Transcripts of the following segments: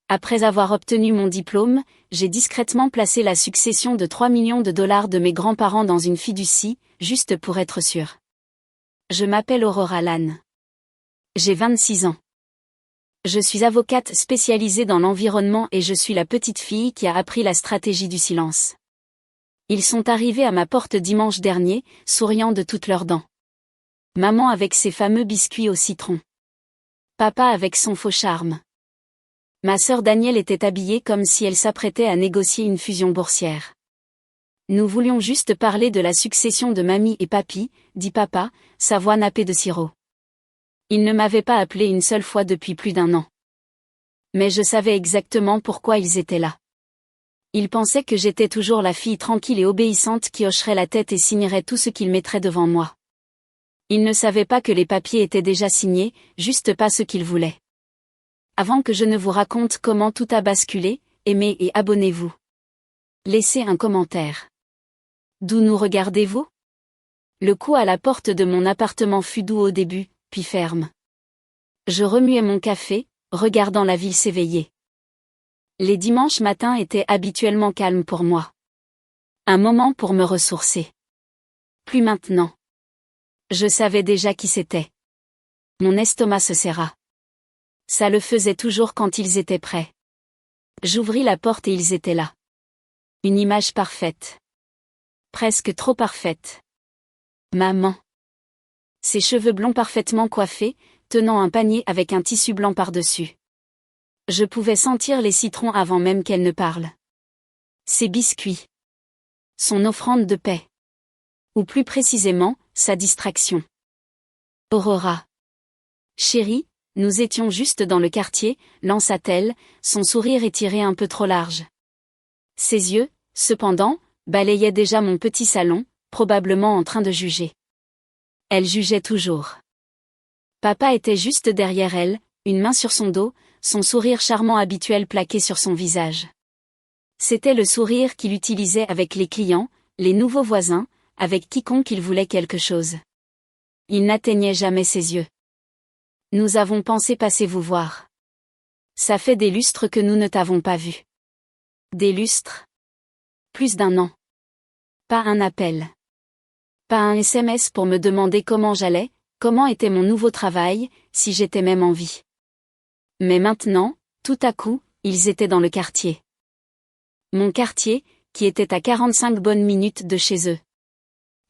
Après avoir obtenu mon diplôme, j'ai discrètement placé la succession de 3 millions de dollars de mes grands-parents dans une fiducie, juste pour être sûr. Je m'appelle Aurora Lane. J'ai 26 ans. Je suis avocate spécialisée dans l'environnement et je suis la petite fille qui a appris la stratégie du silence. Ils sont arrivés à ma porte dimanche dernier, souriant de toutes leurs dents. Maman avec ses fameux biscuits au citron. Papa avec son faux charme. Ma sœur Danielle était habillée comme si elle s'apprêtait à négocier une fusion boursière. Nous voulions juste parler de la succession de mamie et papy, dit papa, sa voix nappée de sirop. Il ne m'avait pas appelé une seule fois depuis plus d'1 an. Mais je savais exactement pourquoi ils étaient là. Ils pensaient que j'étais toujours la fille tranquille et obéissante qui hocherait la tête et signerait tout ce qu'ils mettraient devant moi. Ils ne savaient pas que les papiers étaient déjà signés, juste pas ce qu'ils voulaient. Avant que je ne vous raconte comment tout a basculé, aimez et abonnez-vous. Laissez un commentaire. D'où nous regardez-vous? Le coup à la porte de mon appartement fut doux au début, puis ferme. Je remuais mon café, regardant la ville s'éveiller. Les dimanches matins étaient habituellement calmes pour moi. Un moment pour me ressourcer. Plus maintenant. Je savais déjà qui c'était. Mon estomac se serra. Ça le faisait toujours quand ils étaient prêts. J'ouvris la porte et ils étaient là. Une image parfaite. Presque trop parfaite. Maman. Ses cheveux blonds parfaitement coiffés, tenant un panier avec un tissu blanc par-dessus. Je pouvais sentir les citrons avant même qu'elle ne parle. Ses biscuits. Son offrande de paix. Ou plus précisément, sa distraction. Aurora. Chérie, nous étions juste dans le quartier, lança-t-elle, son sourire étiré un peu trop large. Ses yeux, cependant, balayaient déjà mon petit salon, probablement en train de juger. Elle jugeait toujours. Papa était juste derrière elle, une main sur son dos, son sourire charmant habituel plaqué sur son visage. C'était le sourire qu'il utilisait avec les clients, les nouveaux voisins, avec quiconque il voulait quelque chose. Il n'atteignait jamais ses yeux. Nous avons pensé passer vous voir. Ça fait des lustres que nous ne t'avons pas vu. Des lustres? Plus d'1 an. Pas un appel. Pas un SMS pour me demander comment j'allais, comment était mon nouveau travail, si j'étais même en vie. Mais maintenant, tout à coup, ils étaient dans le quartier. Mon quartier, qui était à 45 bonnes minutes de chez eux.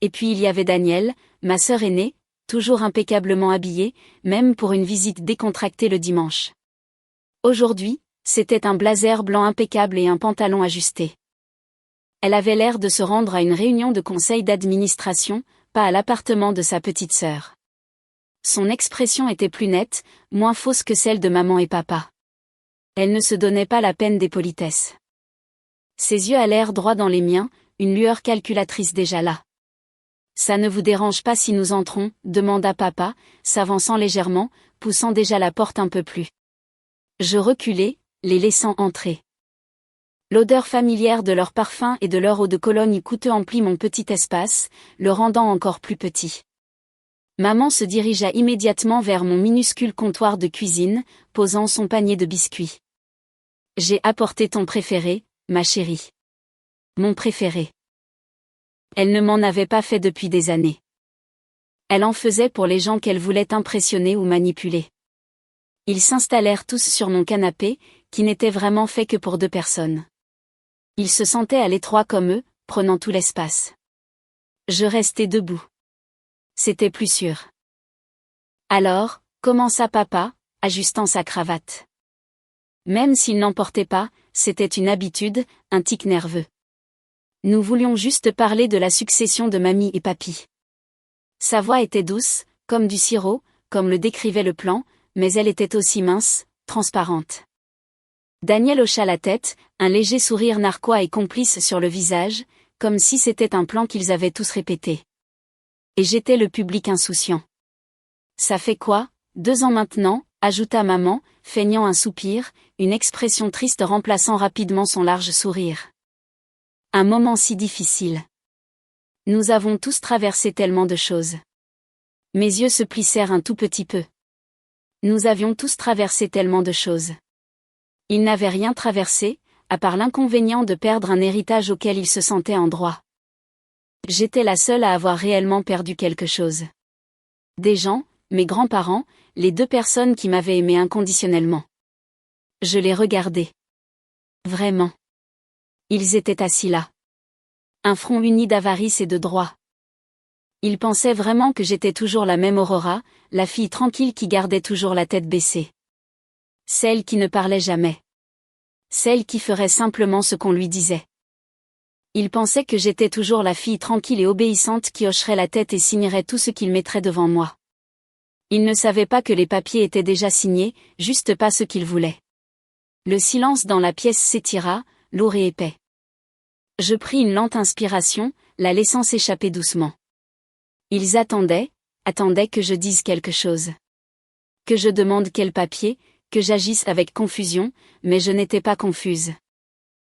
Et puis il y avait Danielle, ma sœur aînée, toujours impeccablement habillée, même pour une visite décontractée le dimanche. Aujourd'hui, c'était un blazer blanc impeccable et un pantalon ajusté. Elle avait l'air de se rendre à une réunion de conseil d'administration, pas à l'appartement de sa petite sœur. Son expression était plus nette, moins fausse que celle de maman et papa. Elle ne se donnait pas la peine des politesses. Ses yeux allèrent droit dans les miens, une lueur calculatrice déjà là. Ça ne vous dérange pas si nous entrons, demanda papa, s'avançant légèrement, poussant déjà la porte un peu plus. Je reculai, les laissant entrer. L'odeur familière de leur parfum et de leur eau de Cologne coûteux emplit mon petit espace, le rendant encore plus petit. Maman se dirigea immédiatement vers mon minuscule comptoir de cuisine, posant son panier de biscuits. J'ai apporté ton préféré, ma chérie. Mon préféré. Elle ne m'en avait pas fait depuis des années. Elle en faisait pour les gens qu'elle voulait impressionner ou manipuler. Ils s'installèrent tous sur mon canapé, qui n'était vraiment fait que pour 2 personnes. Ils se sentaient à l'étroit comme eux, prenant tout l'espace. Je restai debout. C'était plus sûr. Alors, commença papa, ajustant sa cravate. Même s'il n'en portait pas, c'était une habitude, un tic nerveux. Nous voulions juste parler de la succession de mamie et papy. Sa voix était douce, comme du sirop, comme le décrivait le plan, mais elle était aussi mince, transparente. Daniel hocha la tête, un léger sourire narquois et complice sur le visage, comme si c'était un plan qu'ils avaient tous répété. Et j'étais le public insouciant. Ça fait quoi, 2 ans maintenant, ajouta maman, feignant un soupir, une expression triste remplaçant rapidement son large sourire. Un moment si difficile. Nous avons tous traversé tellement de choses. Mes yeux se plissèrent un tout petit peu. Nous avions tous traversé tellement de choses. Il n'avait rien traversé, à part l'inconvénient de perdre un héritage auquel il se sentait en droit. J'étais la seule à avoir réellement perdu quelque chose. Des gens, mes grands-parents, les 2 personnes qui m'avaient aimé inconditionnellement. Je les regardais. Vraiment. Ils étaient assis là. Un front uni d'avarice et de droit. Ils pensaient vraiment que j'étais toujours la même Aurora, la fille tranquille qui gardait toujours la tête baissée. Celle qui ne parlait jamais. Celle qui ferait simplement ce qu'on lui disait. Ils pensaient que j'étais toujours la fille tranquille et obéissante qui hocherait la tête et signerait tout ce qu'ils mettraient devant moi. Ils ne savaient pas que les papiers étaient déjà signés, juste pas ce qu'ils voulaient. Le silence dans la pièce s'étira, lourd et épais. Je pris une lente inspiration, la laissant s'échapper doucement. Ils attendaient que je dise quelque chose. Que je demande quel papier, que j'agisse avec confusion, mais je n'étais pas confuse.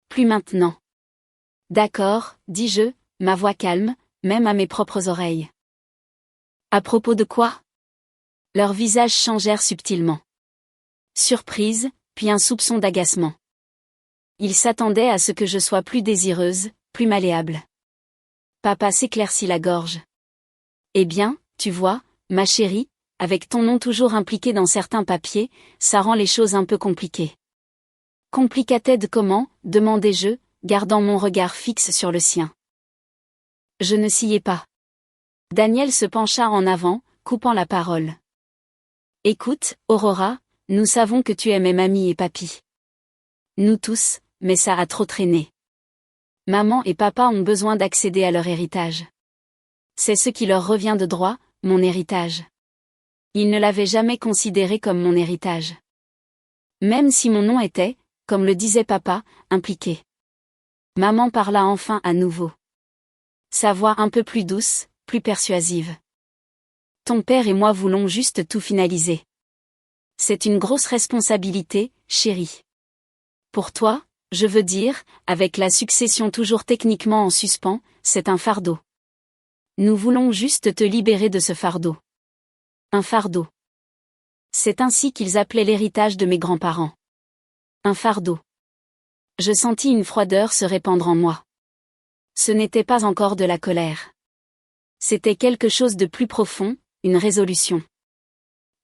Plus maintenant. D'accord, dis-je, ma voix calme, même à mes propres oreilles. À propos de quoi? Leurs visages changèrent subtilement. Surprise, puis un soupçon d'agacement. Ils s'attendaient à ce que je sois plus désireuse, plus malléable. Papa s'éclaircit la gorge. Eh bien, tu vois, ma chérie, avec ton nom toujours impliqué dans certains papiers, ça rend les choses un peu compliquées. Complicated comment, demandai-je, gardant mon regard fixe sur le sien. Je ne sciais pas. Daniel se pencha en avant, coupant la parole. Écoute, Aurora, nous savons que tu aimais mamie et papy. Nous tous, mais ça a trop traîné. Maman et papa ont besoin d'accéder à leur héritage. C'est ce qui leur revient de droit, mon héritage. Ils ne l'avaient jamais considéré comme mon héritage. Même si mon nom était, comme le disait papa, impliqué. Maman parla enfin à nouveau. Sa voix un peu plus douce, plus persuasive. Ton père et moi voulons juste tout finaliser. C'est une grosse responsabilité, chérie. Pour toi, je veux dire, avec la succession toujours techniquement en suspens, c'est un fardeau. Nous voulons juste te libérer de ce fardeau. Un fardeau. C'est ainsi qu'ils appelaient l'héritage de mes grands-parents. Un fardeau. Je sentis une froideur se répandre en moi. Ce n'était pas encore de la colère. C'était quelque chose de plus profond, une résolution.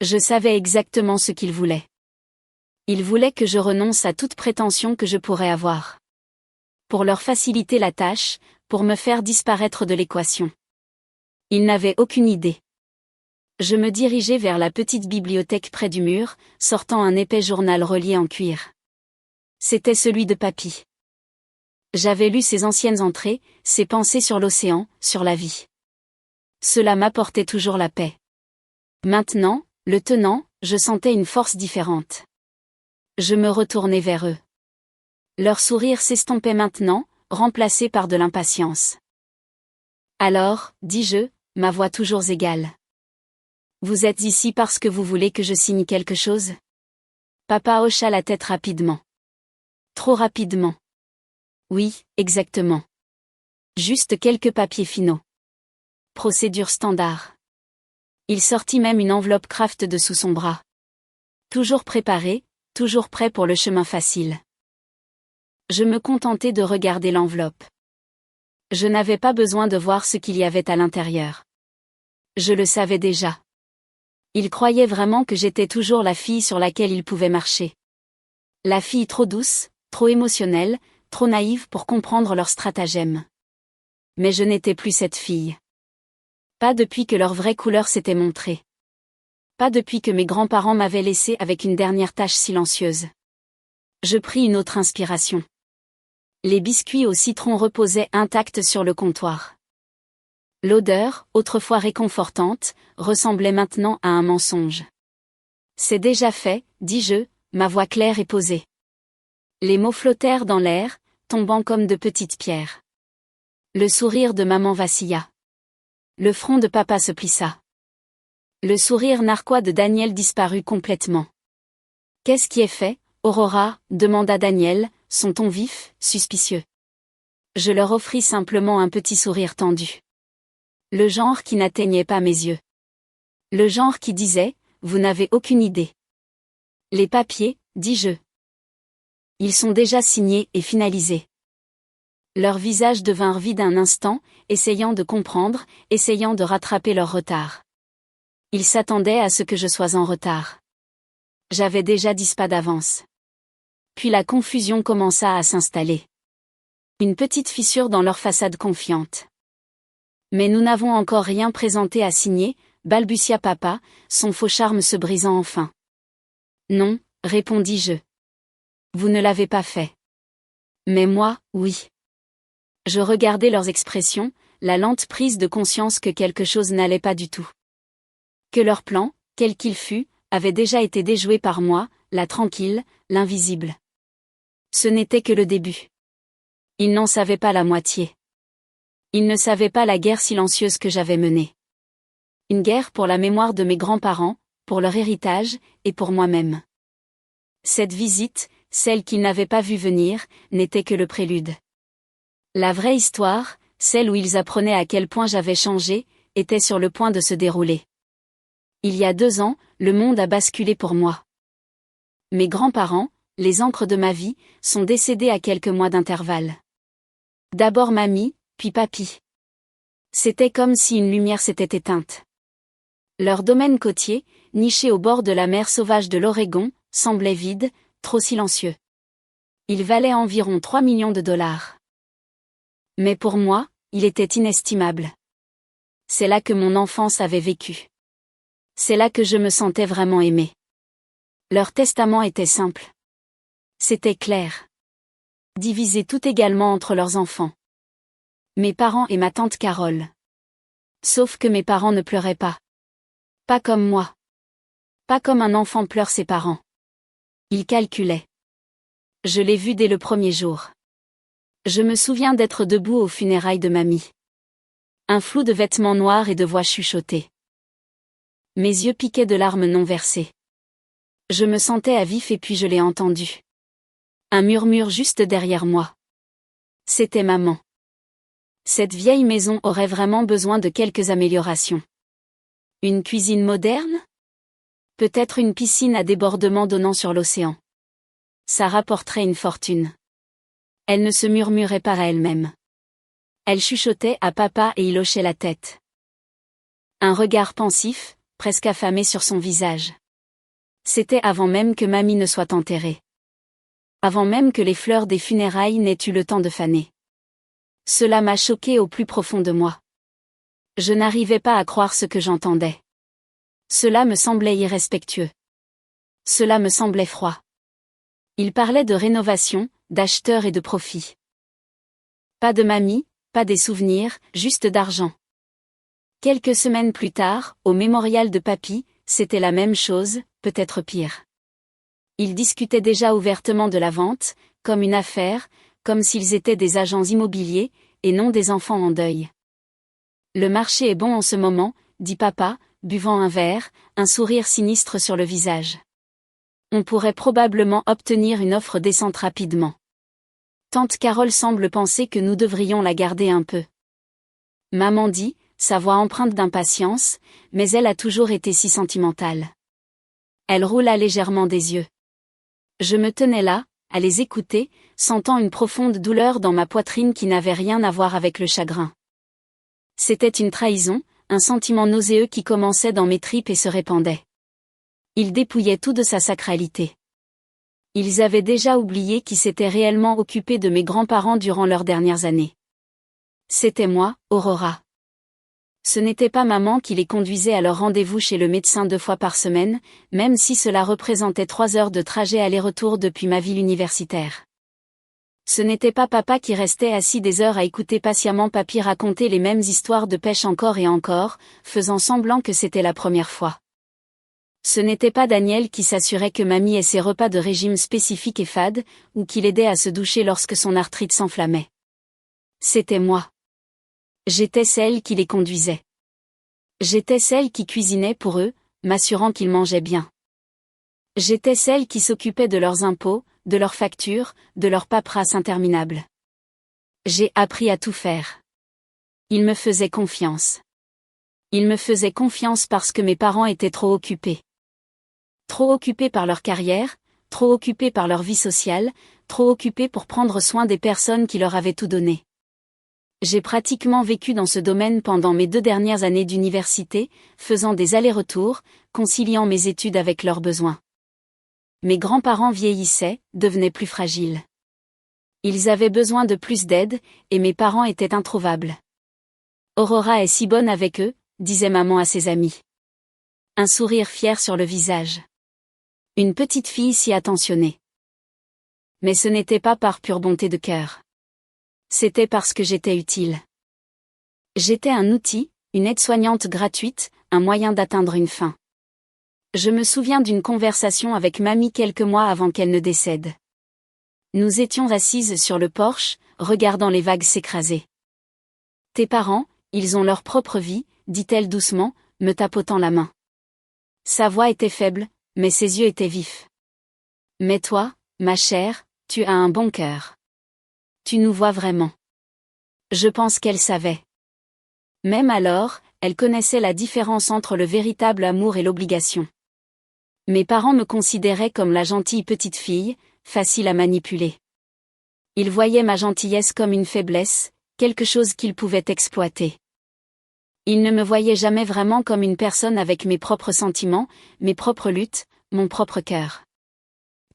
Je savais exactement ce qu'ils voulaient. Ils voulaient que je renonce à toute prétention que je pourrais avoir. Pour leur faciliter la tâche, pour me faire disparaître de l'équation. Ils n'avaient aucune idée. Je me dirigeai vers la petite bibliothèque près du mur, sortant un épais journal relié en cuir. C'était celui de papy. J'avais lu ses anciennes entrées, ses pensées sur l'océan, sur la vie. Cela m'apportait toujours la paix. Maintenant, le tenant, je sentais une force différente. Je me retournai vers eux. Leur sourire s'estompait maintenant, remplacé par de l'impatience. Alors, dis-je, ma voix toujours égale. Vous êtes ici parce que vous voulez que je signe quelque chose? Papa hocha la tête rapidement. Trop rapidement. Oui, exactement. Juste quelques papiers finaux. Procédure standard. Il sortit même une enveloppe Kraft de sous son bras. Toujours préparé, toujours prêt pour le chemin facile. Je me contentais de regarder l'enveloppe. Je n'avais pas besoin de voir ce qu'il y avait à l'intérieur. Je le savais déjà. Il croyait vraiment que j'étais toujours la fille sur laquelle il pouvait marcher. La fille trop douce, trop émotionnelle, trop naïve pour comprendre leur stratagème. Mais je n'étais plus cette fille. Pas depuis que leur vraie couleur s'était montrée. Pas depuis que mes grands-parents m'avaient laissé avec une dernière tâche silencieuse. Je pris une autre inspiration. Les biscuits au citron reposaient intacts sur le comptoir. L'odeur, autrefois réconfortante, ressemblait maintenant à un mensonge. C'est déjà fait, dis-je, ma voix claire et posée. Les mots flottèrent dans l'air, tombant comme de petites pierres. Le sourire de maman vacilla. Le front de papa se plissa. Le sourire narquois de Daniel disparut complètement. Qu'est-ce qui est fait, Aurora? Demanda Daniel, son ton vif, suspicieux. Je leur offris simplement un petit sourire tendu. Le genre qui n'atteignait pas mes yeux. Le genre qui disait, vous n'avez aucune idée. Les papiers, dis-je. Ils sont déjà signés et finalisés. Leurs visages devinrent vides un instant, essayant de comprendre, essayant de rattraper leur retard. Ils s'attendaient à ce que je sois en retard. J'avais déjà 10 pas d'avance. Puis la confusion commença à s'installer. Une petite fissure dans leur façade confiante. Mais nous n'avons encore rien présenté à signer, balbutia papa, son faux charme se brisant enfin. Non, répondis-je. Vous ne l'avez pas fait. Mais moi, oui. Je regardais leurs expressions, la lente prise de conscience que quelque chose n'allait pas du tout. Que leur plan, quel qu'il fût, avait déjà été déjoué par moi, la tranquille, l'invisible. Ce n'était que le début. Ils n'en savaient pas la moitié. Ils ne savaient pas la guerre silencieuse que j'avais menée. Une guerre pour la mémoire de mes grands-parents, pour leur héritage, et pour moi-même. Cette visite, celle qu'ils n'avaient pas vue venir, n'était que le prélude. La vraie histoire, celle où ils apprenaient à quel point j'avais changé, était sur le point de se dérouler. Il y a 2 ans, le monde a basculé pour moi. Mes grands-parents, les ancres de ma vie, sont décédés à quelques mois d'intervalle. D'abord mamie, puis papy. C'était comme si une lumière s'était éteinte. Leur domaine côtier, niché au bord de la mer sauvage de l'Oregon, semblait vide, trop silencieux. Il valait environ 3 millions de dollars. Mais pour moi, il était inestimable. C'est là que mon enfance avait vécu. C'est là que je me sentais vraiment aimée. Leur testament était simple. C'était clair. Diviser tout également entre leurs enfants. Mes parents et ma tante Carole. Sauf que mes parents ne pleuraient pas. Pas comme moi. Pas comme un enfant pleure ses parents. Ils calculaient. Je l'ai vu dès le premier jour. Je me souviens d'être debout aux funérailles de mamie. Un flou de vêtements noirs et de voix chuchotées. Mes yeux piquaient de larmes non versées. Je me sentais à vif et puis je l'ai entendu. Un murmure juste derrière moi. C'était maman. Cette vieille maison aurait vraiment besoin de quelques améliorations. Une cuisine moderne ? Peut-être une piscine à débordement donnant sur l'océan. Ça rapporterait une fortune. Elle ne se murmurait pas à elle-même. Elle chuchotait à papa et il hochait la tête. Un regard pensif, presque affamé sur son visage. C'était avant même que mamie ne soit enterrée. Avant même que les fleurs des funérailles n'aient eu le temps de faner. Cela m'a choqué au plus profond de moi. Je n'arrivais pas à croire ce que j'entendais. Cela me semblait irrespectueux. Cela me semblait froid. Il parlait de rénovation, d'acheteurs et de profit. Pas de mamie, pas des souvenirs, juste d'argent. Quelques semaines plus tard, au mémorial de papy, c'était la même chose, peut-être pire. Ils discutaient déjà ouvertement de la vente, comme une affaire, comme s'ils étaient des agents immobiliers, et non des enfants en deuil. Le marché est bon en ce moment, dit papa, buvant un verre, un sourire sinistre sur le visage. On pourrait probablement obtenir une offre décente rapidement. Tante Carole semble penser que nous devrions la garder un peu. Maman dit, sa voix empreinte d'impatience, mais elle a toujours été si sentimentale. Elle roula légèrement des yeux. Je me tenais là, à les écouter, sentant une profonde douleur dans ma poitrine qui n'avait rien à voir avec le chagrin. C'était une trahison, un sentiment nauséeux qui commençait dans mes tripes et se répandait. Il dépouillait tout de sa sacralité. Ils avaient déjà oublié qui s'était réellement occupé de mes grands-parents durant leurs dernières années. C'était moi, Aurora. Ce n'était pas maman qui les conduisait à leur rendez-vous chez le médecin 2 fois par semaine, même si cela représentait 3 heures de trajet aller-retour depuis ma ville universitaire. Ce n'était pas papa qui restait assis des heures à écouter patiemment papy raconter les mêmes histoires de pêche encore et encore, faisant semblant que c'était la première fois. Ce n'était pas Daniel qui s'assurait que mamie ait ses repas de régime spécifiques et fades, ou qui l'aidait à se doucher lorsque son arthrite s'enflammait. C'était moi. J'étais celle qui les conduisait. J'étais celle qui cuisinait pour eux, m'assurant qu'ils mangeaient bien. J'étais celle qui s'occupait de leurs impôts, de leurs factures, de leurs paperasses interminables. J'ai appris à tout faire. Ils me faisaient confiance. Ils me faisaient confiance parce que mes parents étaient trop occupés. Trop occupés par leur carrière, trop occupés par leur vie sociale, trop occupés pour prendre soin des personnes qui leur avaient tout donné. J'ai pratiquement vécu dans ce domaine pendant mes 2 dernières années d'université, faisant des allers-retours, conciliant mes études avec leurs besoins. Mes grands-parents vieillissaient, devenaient plus fragiles. Ils avaient besoin de plus d'aide, et mes parents étaient introuvables. Aurora est si bonne avec eux, disait maman à ses amis. Un sourire fier sur le visage. Une petite fille si attentionnée. Mais ce n'était pas par pure bonté de cœur. C'était parce que j'étais utile. J'étais un outil, une aide-soignante gratuite, un moyen d'atteindre une fin. Je me souviens d'une conversation avec mamie quelques mois avant qu'elle ne décède. Nous étions assises sur le porche, regardant les vagues s'écraser. Tes parents, ils ont leur propre vie, dit-elle doucement, me tapotant la main. Sa voix était faible, mais ses yeux étaient vifs. Mais toi, ma chère, tu as un bon cœur. Tu nous vois vraiment. Je pense qu'elle savait. Même alors, elle connaissait la différence entre le véritable amour et l'obligation. Mes parents me considéraient comme la gentille petite fille, facile à manipuler. Ils voyaient ma gentillesse comme une faiblesse, quelque chose qu'ils pouvaient exploiter. Ils ne me voyaient jamais vraiment comme une personne avec mes propres sentiments, mes propres luttes, mon propre cœur.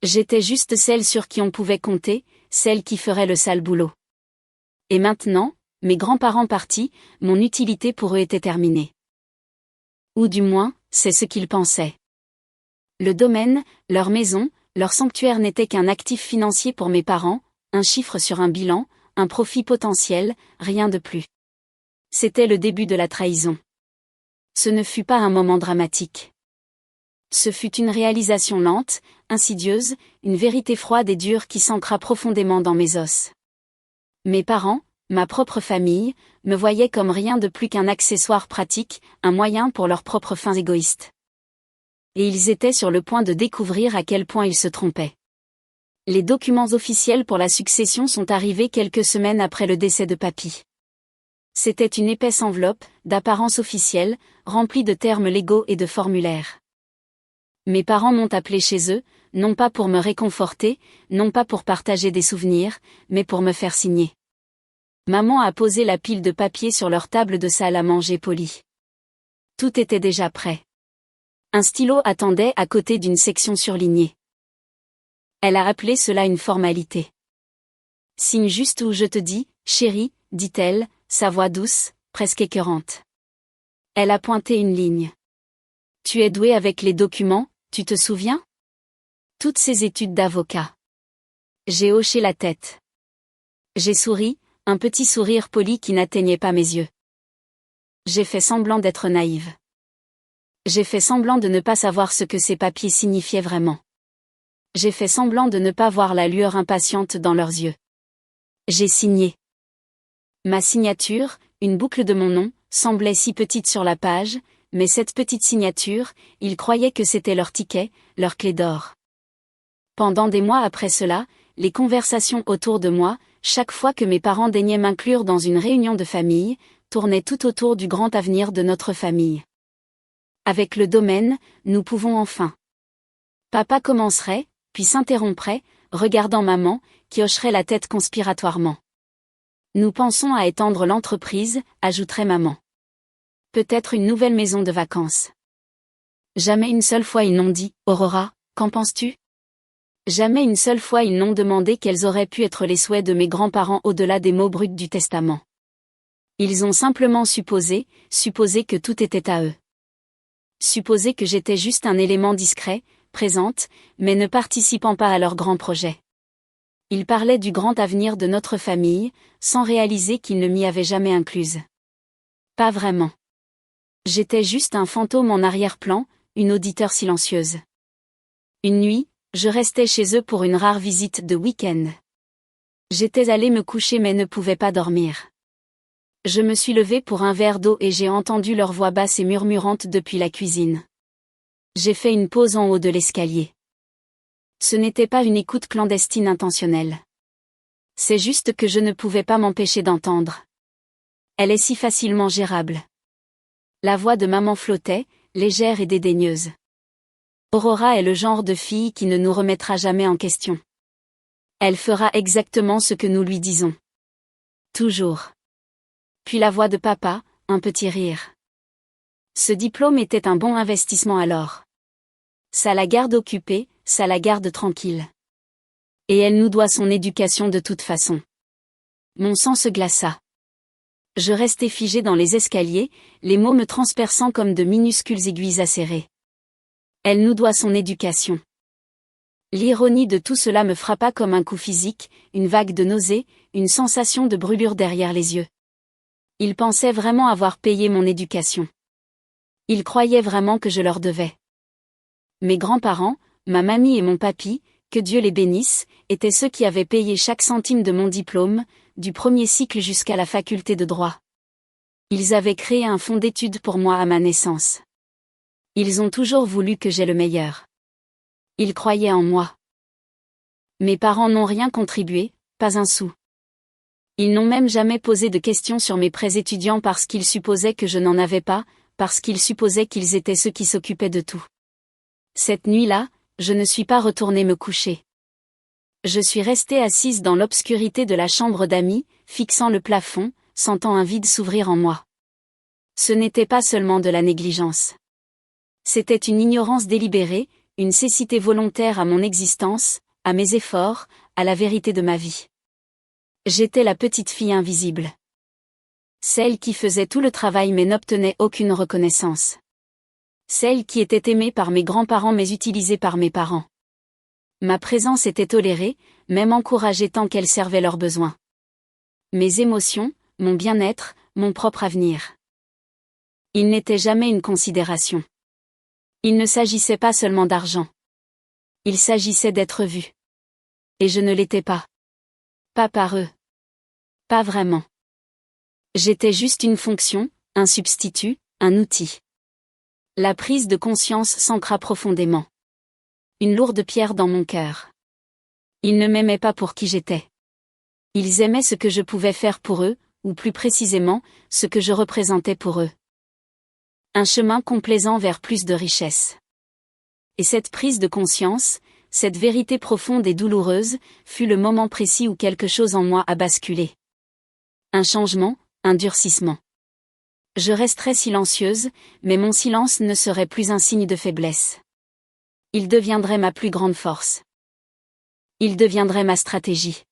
J'étais juste celle sur qui on pouvait compter, celle qui ferait le sale boulot. Et maintenant, mes grands-parents partis, mon utilité pour eux était terminée. Ou du moins, c'est ce qu'ils pensaient. Le domaine, leur maison, leur sanctuaire n'était qu'un actif financier pour mes parents, un chiffre sur un bilan, un profit potentiel, rien de plus. C'était le début de la trahison. Ce ne fut pas un moment dramatique. Ce fut une réalisation lente, insidieuse, une vérité froide et dure qui s'ancra profondément dans mes os. Mes parents, ma propre famille, me voyaient comme rien de plus qu'un accessoire pratique, un moyen pour leurs propres fins égoïstes. Et ils étaient sur le point de découvrir à quel point ils se trompaient. Les documents officiels pour la succession sont arrivés quelques semaines après le décès de papy. C'était une épaisse enveloppe, d'apparence officielle, remplie de termes légaux et de formulaires. Mes parents m'ont appelé chez eux, non pas pour me réconforter, non pas pour partager des souvenirs, mais pour me faire signer. Maman a posé la pile de papier sur leur table de salle à manger polie. Tout était déjà prêt. Un stylo attendait à côté d'une section surlignée. Elle a appelé cela une formalité. Signe juste où je te dis, chérie, dit-elle, sa voix douce, presque écœurante. Elle a pointé une ligne. Tu es doué avec les documents, tu te souviens? Toutes ces études d'avocat. J'ai hoché la tête. J'ai souri, un petit sourire poli qui n'atteignait pas mes yeux. J'ai fait semblant d'être naïve. J'ai fait semblant de ne pas savoir ce que ces papiers signifiaient vraiment. J'ai fait semblant de ne pas voir la lueur impatiente dans leurs yeux. J'ai signé. Ma signature, une boucle de mon nom, semblait si petite sur la page, mais cette petite signature, ils croyaient que c'était leur ticket, leur clé d'or. Pendant des mois après cela, les conversations autour de moi, chaque fois que mes parents daignaient m'inclure dans une réunion de famille, tournaient tout autour du grand avenir de notre famille. Avec le domaine, nous pouvons enfin. Papa commencerait, puis s'interromprait, regardant maman, qui hocherait la tête conspiratoirement. Nous pensons à étendre l'entreprise, ajouterait maman. Peut-être une nouvelle maison de vacances. Jamais une seule fois ils n'ont dit, Aurora, qu'en penses-tu? Jamais une seule fois ils n'ont demandé quels auraient pu être les souhaits de mes grands-parents au-delà des mots bruts du testament. Ils ont simplement supposé que tout était à eux. Supposé que j'étais juste un élément discret, présente, mais ne participant pas à leur grand projet. Ils parlaient du grand avenir de notre famille, sans réaliser qu'ils ne m'y avaient jamais incluse. Pas vraiment. J'étais juste un fantôme en arrière-plan, une auditeur silencieuse. Une nuit, je restais chez eux pour une rare visite de week-end. J'étais allée me coucher mais ne pouvais pas dormir. Je me suis levée pour un verre d'eau et j'ai entendu leur voix basse et murmurante depuis la cuisine. J'ai fait une pause en haut de l'escalier. Ce n'était pas une écoute clandestine intentionnelle. C'est juste que je ne pouvais pas m'empêcher d'entendre. Elle est si facilement gérable. La voix de maman flottait, légère et dédaigneuse. Aurora est le genre de fille qui ne nous remettra jamais en question. Elle fera exactement ce que nous lui disons. Toujours. Puis la voix de papa, un petit rire. Ce diplôme était un bon investissement alors. Ça la garde occupée, ça la garde tranquille. Et elle nous doit son éducation de toute façon. Mon sang se glaça. Je restai figé dans les escaliers, les mots me transperçant comme de minuscules aiguilles acérées. Elle nous doit son éducation. L'ironie de tout cela me frappa comme un coup physique, une vague de nausée, une sensation de brûlure derrière les yeux. Ils pensaient vraiment avoir payé mon éducation. Ils croyaient vraiment que je leur devais. Mes grands-parents, ma mamie et mon papy, que Dieu les bénisse, étaient ceux qui avaient payé chaque centime de mon diplôme, du premier cycle jusqu'à la faculté de droit. Ils avaient créé un fonds d'études pour moi à ma naissance. Ils ont toujours voulu que j'aie le meilleur. Ils croyaient en moi. Mes parents n'ont rien contribué, pas un sou. Ils n'ont même jamais posé de questions sur mes prêts étudiants parce qu'ils supposaient que je n'en avais pas, parce qu'ils supposaient qu'ils étaient ceux qui s'occupaient de tout. Cette nuit-là, je ne suis pas retournée me coucher. Je suis restée assise dans l'obscurité de la chambre d'amis, fixant le plafond, sentant un vide s'ouvrir en moi. Ce n'était pas seulement de la négligence. C'était une ignorance délibérée, une cécité volontaire à mon existence, à mes efforts, à la vérité de ma vie. J'étais la petite fille invisible. Celle qui faisait tout le travail mais n'obtenait aucune reconnaissance. Celle qui était aimée par mes grands-parents mais utilisée par mes parents. Ma présence était tolérée, même encouragée tant qu'elle servait leurs besoins. Mes émotions, mon bien-être, mon propre avenir. Il n'était jamais une considération. Il ne s'agissait pas seulement d'argent. Il s'agissait d'être vu. Et je ne l'étais pas. Pas par eux. Pas vraiment. J'étais juste une fonction, un substitut, un outil. La prise de conscience s'ancra profondément. Une lourde pierre dans mon cœur. Ils ne m'aimaient pas pour qui j'étais. Ils aimaient ce que je pouvais faire pour eux, ou plus précisément, ce que je représentais pour eux. Un chemin complaisant vers plus de richesse. Et cette prise de conscience, cette vérité profonde et douloureuse, fut le moment précis où quelque chose en moi a basculé. Un changement, un durcissement. Je resterais silencieuse, mais mon silence ne serait plus un signe de faiblesse. Il deviendrait ma plus grande force. Il deviendrait ma stratégie.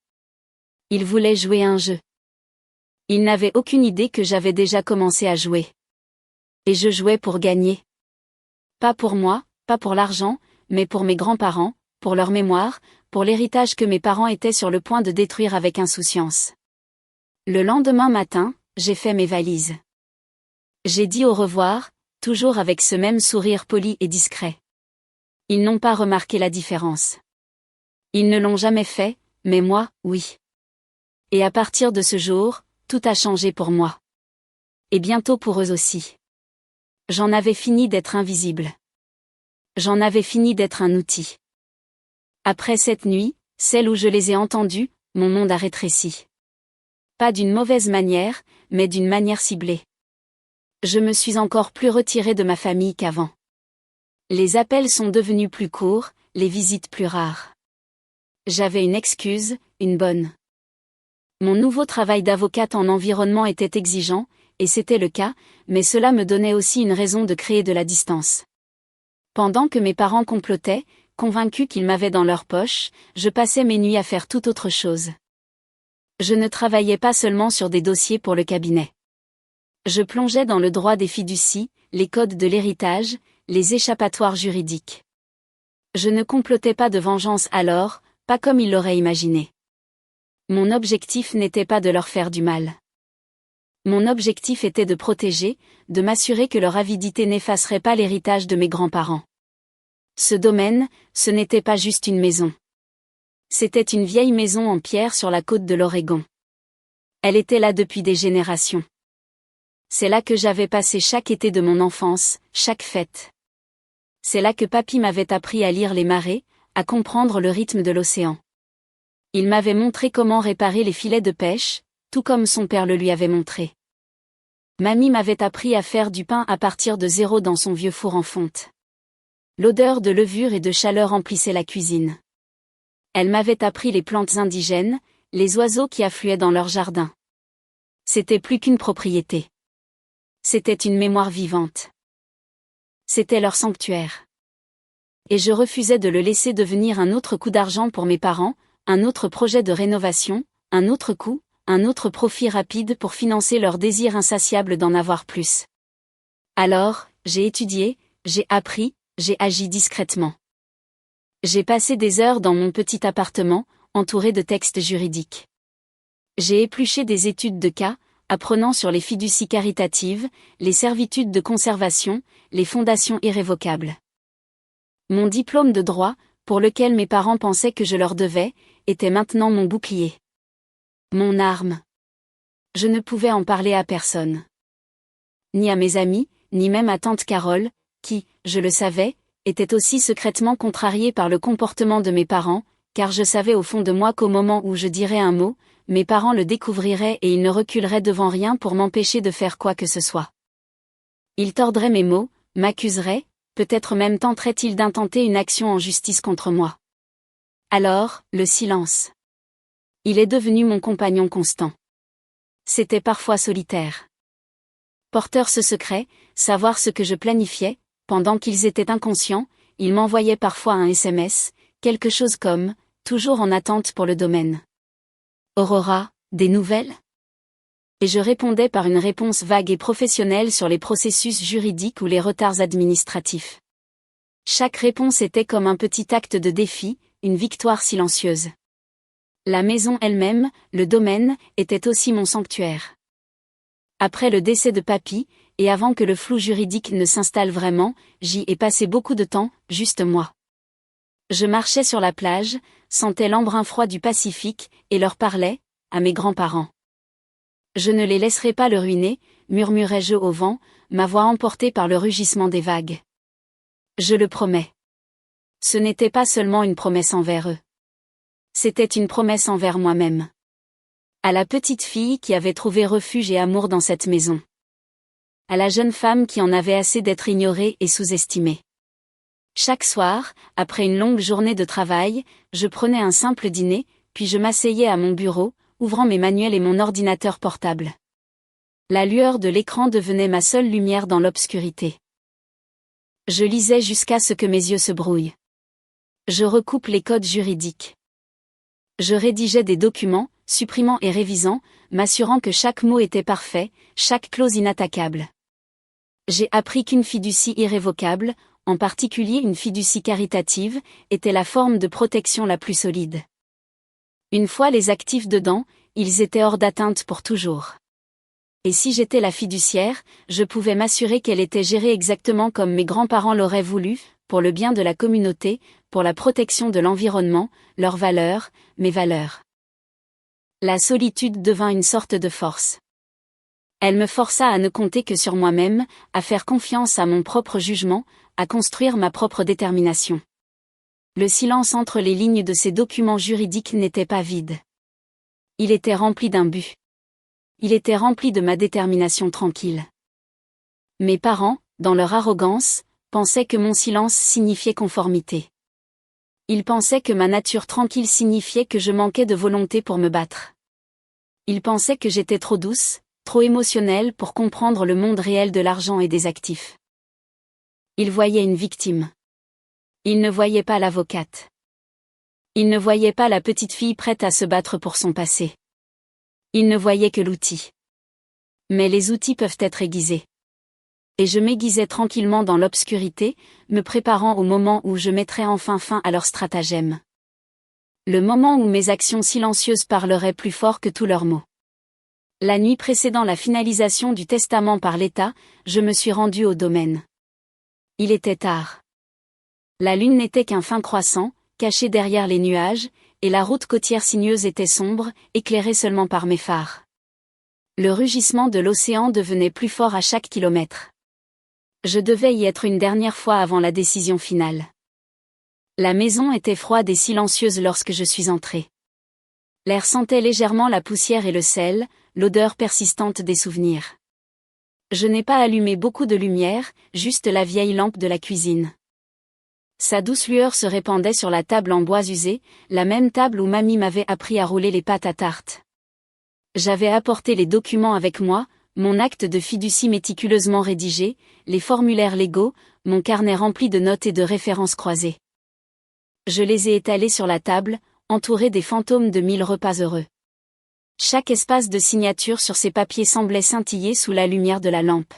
Il voulait jouer un jeu. Il n'avait aucune idée que j'avais déjà commencé à jouer. Et je jouais pour gagner. Pas pour moi, pas pour l'argent, mais pour mes grands-parents, pour leur mémoire, pour l'héritage que mes parents étaient sur le point de détruire avec insouciance. Le lendemain matin, j'ai fait mes valises. J'ai dit au revoir, toujours avec ce même sourire poli et discret. Ils n'ont pas remarqué la différence. Ils ne l'ont jamais fait, mais moi, oui. Et à partir de ce jour, tout a changé pour moi. Et bientôt pour eux aussi. J'en avais fini d'être invisible. J'en avais fini d'être un outil. Après cette nuit, celle où je les ai entendus, mon monde a rétréci. Pas d'une mauvaise manière, mais d'une manière ciblée. Je me suis encore plus retirée de ma famille qu'avant. Les appels sont devenus plus courts, les visites plus rares. J'avais une excuse, une bonne. Mon nouveau travail d'avocate en environnement était exigeant, et c'était le cas, mais cela me donnait aussi une raison de créer de la distance. Pendant que mes parents complotaient, convaincus qu'ils m'avaient dans leur poche, je passais mes nuits à faire tout autre chose. Je ne travaillais pas seulement sur des dossiers pour le cabinet. Je plongeais dans le droit des fiducies, les codes de l'héritage, les échappatoires juridiques. Je ne complotais pas de vengeance alors, pas comme ils l'auraient imaginé. Mon objectif n'était pas de leur faire du mal. Mon objectif était de protéger, de m'assurer que leur avidité n'effacerait pas l'héritage de mes grands-parents. Ce domaine, ce n'était pas juste une maison. C'était une vieille maison en pierre sur la côte de l'Oregon. Elle était là depuis des générations. C'est là que j'avais passé chaque été de mon enfance, chaque fête. C'est là que papy m'avait appris à lire les marées, à comprendre le rythme de l'océan. Il m'avait montré comment réparer les filets de pêche, tout comme son père le lui avait montré. Mamie m'avait appris à faire du pain à partir de zéro dans son vieux four en fonte. L'odeur de levure et de chaleur emplissait la cuisine. Elle m'avait appris les plantes indigènes, les oiseaux qui affluaient dans leur jardin. C'était plus qu'une propriété. C'était une mémoire vivante. C'était leur sanctuaire. Et je refusais de le laisser devenir un autre coup d'argent pour mes parents, un autre projet de rénovation, un autre coût, un autre profit rapide pour financer leur désir insatiable d'en avoir plus. Alors, j'ai étudié, j'ai appris, j'ai agi discrètement. J'ai passé des heures dans mon petit appartement, entouré de textes juridiques. J'ai épluché des études de cas, apprenant sur les fiducies caritatives, les servitudes de conservation, les fondations irrévocables. Mon diplôme de droit, pour lequel mes parents pensaient que je leur devais, était maintenant mon bouclier. Mon arme. Je ne pouvais en parler à personne. Ni à mes amis, ni même à tante Carole, qui, je le savais, était aussi secrètement contrariée par le comportement de mes parents, car je savais au fond de moi qu'au moment où je dirais un mot, mes parents le découvriraient et ils ne reculeraient devant rien pour m'empêcher de faire quoi que ce soit. Ils tordraient mes mots, m'accuseraient, peut-être même tenteraient-ils d'intenter une action en justice contre moi. Alors, le silence. Il est devenu mon compagnon constant. C'était parfois solitaire. Porteur ce secret, savoir ce que je planifiais, pendant qu'ils étaient inconscients, ils m'envoyaient parfois un SMS, quelque chose comme « toujours en attente pour le domaine ». Aurora, des nouvelles ? Et je répondais par une réponse vague et professionnelle sur les processus juridiques ou les retards administratifs. Chaque réponse était comme un petit acte de défi, une victoire silencieuse. La maison elle-même, le domaine, était aussi mon sanctuaire. Après le décès de papy, et avant que le flou juridique ne s'installe vraiment, j'y ai passé beaucoup de temps, juste moi. Je marchais sur la plage, sentais l'embrun froid du Pacifique, et leur parlais, à mes grands-parents. Je ne les laisserai pas le ruiner, murmurais-je au vent, ma voix emportée par le rugissement des vagues. Je le promets. Ce n'était pas seulement une promesse envers eux. C'était une promesse envers moi-même. À la petite fille qui avait trouvé refuge et amour dans cette maison. À la jeune femme qui en avait assez d'être ignorée et sous-estimée. Chaque soir, après une longue journée de travail, je prenais un simple dîner, puis je m'asseyais à mon bureau, ouvrant mes manuels et mon ordinateur portable. La lueur de l'écran devenait ma seule lumière dans l'obscurité. Je lisais jusqu'à ce que mes yeux se brouillent. Je recoupe les codes juridiques. Je rédigeais des documents, supprimant et révisant, m'assurant que chaque mot était parfait, chaque clause inattaquable. J'ai appris qu'une fiducie irrévocable, en particulier une fiducie caritative, était la forme de protection la plus solide. Une fois les actifs dedans, ils étaient hors d'atteinte pour toujours. Et si j'étais la fiduciaire, je pouvais m'assurer qu'elle était gérée exactement comme mes grands-parents l'auraient voulu, pour le bien de la communauté, pour la protection de l'environnement, leurs valeurs, mes valeurs. La solitude devint une sorte de force. Elle me força à ne compter que sur moi-même, à faire confiance à mon propre jugement, à construire ma propre détermination. Le silence entre les lignes de ces documents juridiques n'était pas vide. Il était rempli d'un but. Il était rempli de ma détermination tranquille. Mes parents, dans leur arrogance, pensaient que mon silence signifiait conformité. Ils pensaient que ma nature tranquille signifiait que je manquais de volonté pour me battre. Ils pensaient que j'étais trop douce, trop émotionnelle pour comprendre le monde réel de l'argent et des actifs. Ils voyaient une victime. Ils ne voyaient pas l'avocate. Ils ne voyaient pas la petite fille prête à se battre pour son passé. Ils ne voyaient que l'outil. Mais les outils peuvent être aiguisés. Et je m'aiguisais tranquillement dans l'obscurité, me préparant au moment où je mettrais enfin fin à leur stratagème. Le moment où mes actions silencieuses parleraient plus fort que tous leurs mots. La nuit précédant la finalisation du testament par l'État, je me suis rendue au domaine. Il était tard. La lune n'était qu'un fin croissant, caché derrière les nuages, et la route côtière sinueuse était sombre, éclairée seulement par mes phares. Le rugissement de l'océan devenait plus fort à chaque kilomètre. Je devais y être une dernière fois avant la décision finale. La maison était froide et silencieuse lorsque je suis entrée. L'air sentait légèrement la poussière et le sel, l'odeur persistante des souvenirs. Je n'ai pas allumé beaucoup de lumière, juste la vieille lampe de la cuisine. Sa douce lueur se répandait sur la table en bois usé, la même table où mamie m'avait appris à rouler les pâtes à tarte. J'avais apporté les documents avec moi, mon acte de fiducie méticuleusement rédigé, les formulaires légaux, mon carnet rempli de notes et de références croisées. Je les ai étalés sur la table, entourés des fantômes de 1000 repas heureux. Chaque espace de signature sur ces papiers semblait scintiller sous la lumière de la lampe.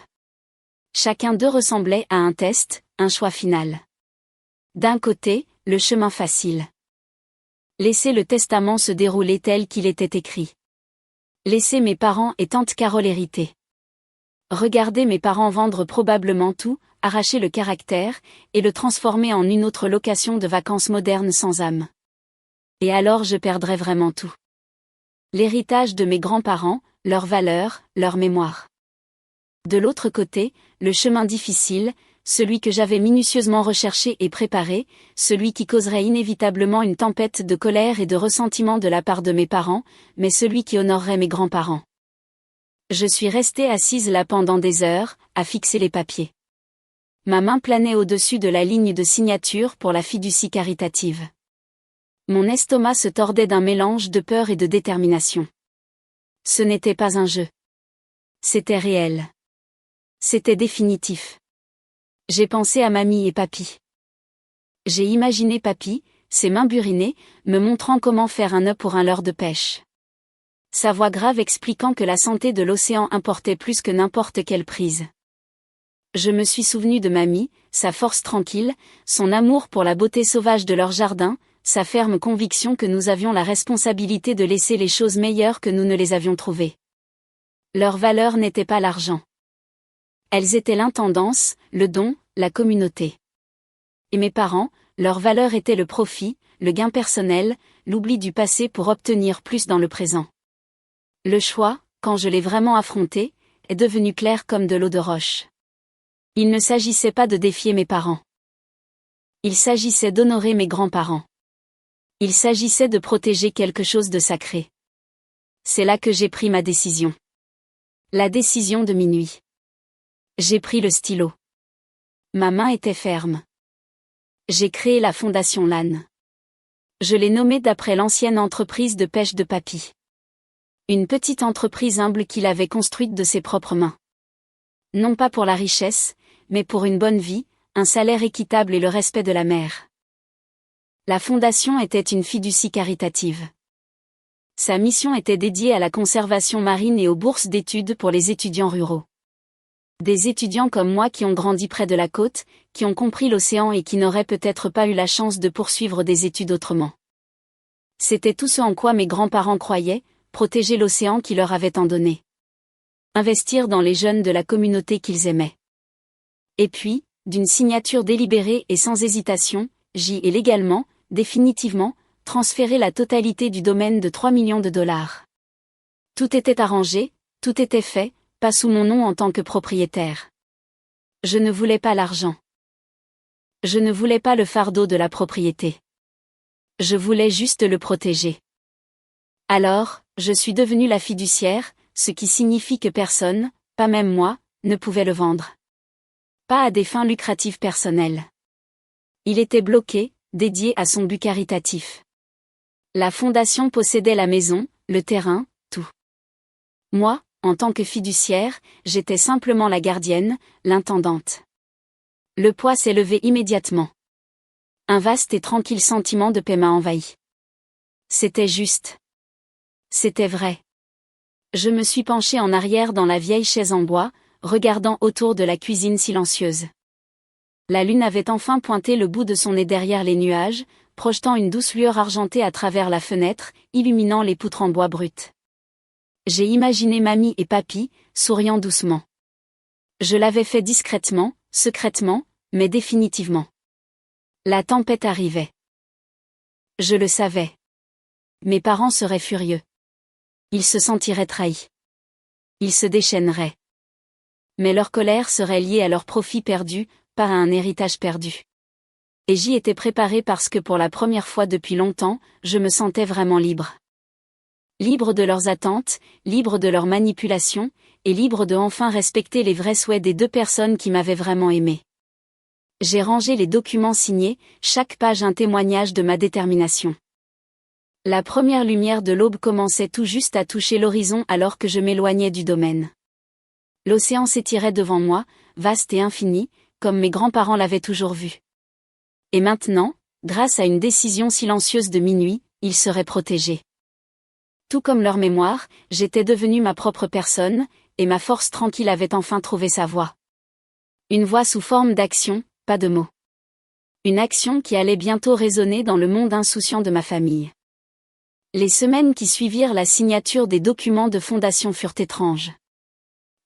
Chacun d'eux ressemblait à un test, un choix final. D'un côté, le chemin facile. Laisser le testament se dérouler tel qu'il était écrit. Laisser mes parents et tante Carole hériter. Regarder mes parents vendre probablement tout, arracher le caractère, et le transformer en une autre location de vacances modernes sans âme. Et alors je perdrais vraiment tout. L'héritage de mes grands-parents, leurs valeurs, leur mémoire. De l'autre côté, le chemin difficile, celui que j'avais minutieusement recherché et préparé, celui qui causerait inévitablement une tempête de colère et de ressentiment de la part de mes parents, mais celui qui honorerait mes grands-parents. Je suis restée assise là pendant des heures, à fixer les papiers. Ma main planait au-dessus de la ligne de signature pour la fiducie caritative. Mon estomac se tordait d'un mélange de peur et de détermination. Ce n'était pas un jeu. C'était réel. C'était définitif. J'ai pensé à mamie et papy. J'ai imaginé papy, ses mains burinées, me montrant comment faire un nœud pour un leurre de pêche. Sa voix grave expliquant que la santé de l'océan importait plus que n'importe quelle prise. Je me suis souvenu de mamie, sa force tranquille, son amour pour la beauté sauvage de leur jardin, sa ferme conviction que nous avions la responsabilité de laisser les choses meilleures que nous ne les avions trouvées. Leur valeur n'était pas l'argent. Elles étaient l'intendance, le don, la communauté. Et mes parents, leur valeur était le profit, le gain personnel, l'oubli du passé pour obtenir plus dans le présent. Le choix, quand je l'ai vraiment affronté, est devenu clair comme de l'eau de roche. Il ne s'agissait pas de défier mes parents. Il s'agissait d'honorer mes grands-parents. Il s'agissait de protéger quelque chose de sacré. C'est là que j'ai pris ma décision. La décision de minuit. J'ai pris le stylo. Ma main était ferme. J'ai créé la fondation LAN. Je l'ai nommée d'après l'ancienne entreprise de pêche de papy. Une petite entreprise humble qu'il avait construite de ses propres mains. Non pas pour la richesse, mais pour une bonne vie, un salaire équitable et le respect de la mer. La fondation était une fiducie caritative. Sa mission était dédiée à la conservation marine et aux bourses d'études pour les étudiants ruraux. Des étudiants comme moi qui ont grandi près de la côte, qui ont compris l'océan et qui n'auraient peut-être pas eu la chance de poursuivre des études autrement. C'était tout ce en quoi mes grands-parents croyaient, protéger l'océan qui leur avait tant donné. Investir dans les jeunes de la communauté qu'ils aimaient. Et puis, d'une signature délibérée et sans hésitation, j'y ai légalement, définitivement, transféré la totalité du domaine de 3 millions de dollars. Tout était arrangé, tout était fait, pas sous mon nom en tant que propriétaire. Je ne voulais pas l'argent. Je ne voulais pas le fardeau de la propriété. Je voulais juste le protéger. Alors, je suis devenue la fiduciaire, ce qui signifie que personne, pas même moi, ne pouvait le vendre. Pas à des fins lucratives personnelles. Il était bloqué, dédié à son but caritatif. La fondation possédait la maison, le terrain, tout. Moi, en tant que fiduciaire, j'étais simplement la gardienne, l'intendante. Le poids s'est levé immédiatement. Un vaste et tranquille sentiment de paix m'a envahi. C'était juste. C'était vrai. Je me suis penchée en arrière dans la vieille chaise en bois, regardant autour de la cuisine silencieuse. La lune avait enfin pointé le bout de son nez derrière les nuages, projetant une douce lueur argentée à travers la fenêtre, illuminant les poutres en bois brut. J'ai imaginé mamie et papy, souriant doucement. Je l'avais fait discrètement, secrètement, mais définitivement. La tempête arrivait. Je le savais. Mes parents seraient furieux. Ils se sentiraient trahis. Ils se déchaîneraient. Mais leur colère serait liée à leur profit perdu, pas à un héritage perdu. Et j'y étais préparée parce que pour la première fois depuis longtemps, je me sentais vraiment libre. Libre de leurs attentes, libre de leurs manipulations, et libre de enfin respecter les vrais souhaits des deux personnes qui m'avaient vraiment aimé. J'ai rangé les documents signés, chaque page un témoignage de ma détermination. La première lumière de l'aube commençait tout juste à toucher l'horizon alors que je m'éloignais du domaine. L'océan s'étirait devant moi, vaste et infini, comme mes grands-parents l'avaient toujours vu. Et maintenant, grâce à une décision silencieuse de minuit, ils seraient protégés. Tout comme leur mémoire, j'étais devenue ma propre personne, et ma force tranquille avait enfin trouvé sa voie. Une voie sous forme d'action, pas de mots. Une action qui allait bientôt résonner dans le monde insouciant de ma famille. Les semaines qui suivirent la signature des documents de fondation furent étranges.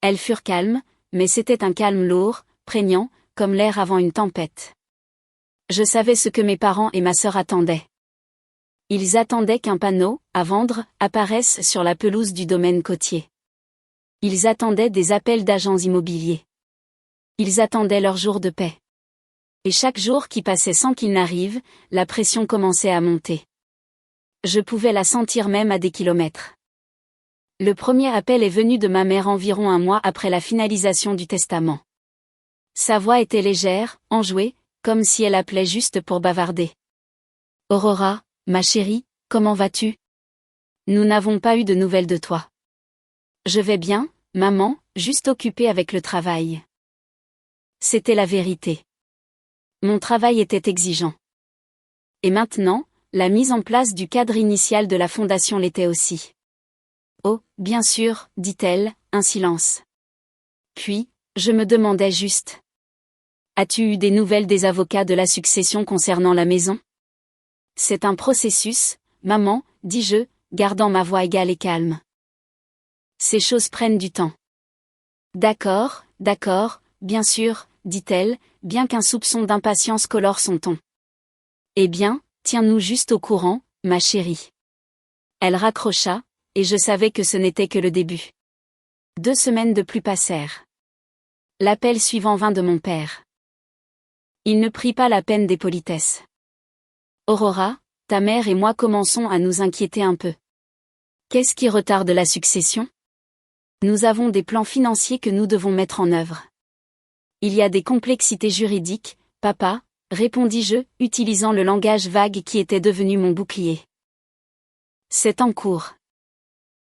Elles furent calmes, mais c'était un calme lourd, prégnant, comme l'air avant une tempête. Je savais ce que mes parents et ma sœur attendaient. Ils attendaient qu'un panneau, à vendre, apparaisse sur la pelouse du domaine côtier. Ils attendaient des appels d'agents immobiliers. Ils attendaient leur jour de paix. Et chaque jour qui passait sans qu'il n'arrive, la pression commençait à monter. Je pouvais la sentir même à des kilomètres. Le premier appel est venu de ma mère environ un mois après la finalisation du testament. Sa voix était légère, enjouée, comme si elle appelait juste pour bavarder. « Aurora, ma chérie, comment vas-tu ? Nous n'avons pas eu de nouvelles de toi. »« Je vais bien, maman, juste occupée avec le travail. » C'était la vérité. Mon travail était exigeant. Et maintenant, la mise en place du cadre initial de la fondation l'était aussi. « Oh, bien sûr, dit-elle, un silence. Puis, je me demandais juste. As-tu eu des nouvelles des avocats de la succession concernant la maison ? C'est un processus, maman, dis-je, gardant ma voix égale et calme. Ces choses prennent du temps. D'accord, bien sûr, dit-elle, bien qu'un soupçon d'impatience colore son ton. Eh bien, tiens-nous juste au courant, ma chérie. Elle raccrocha, et je savais que ce n'était que le début. 2 semaines de plus passèrent. L'appel suivant vint de mon père. Il ne prit pas la peine des politesses. Aurora, ta mère et moi commençons à nous inquiéter un peu. Qu'est-ce qui retarde la succession ? Nous avons des plans financiers que nous devons mettre en œuvre. Il y a des complexités juridiques, papa, répondis-je, utilisant le langage vague qui était devenu mon bouclier. C'est en cours.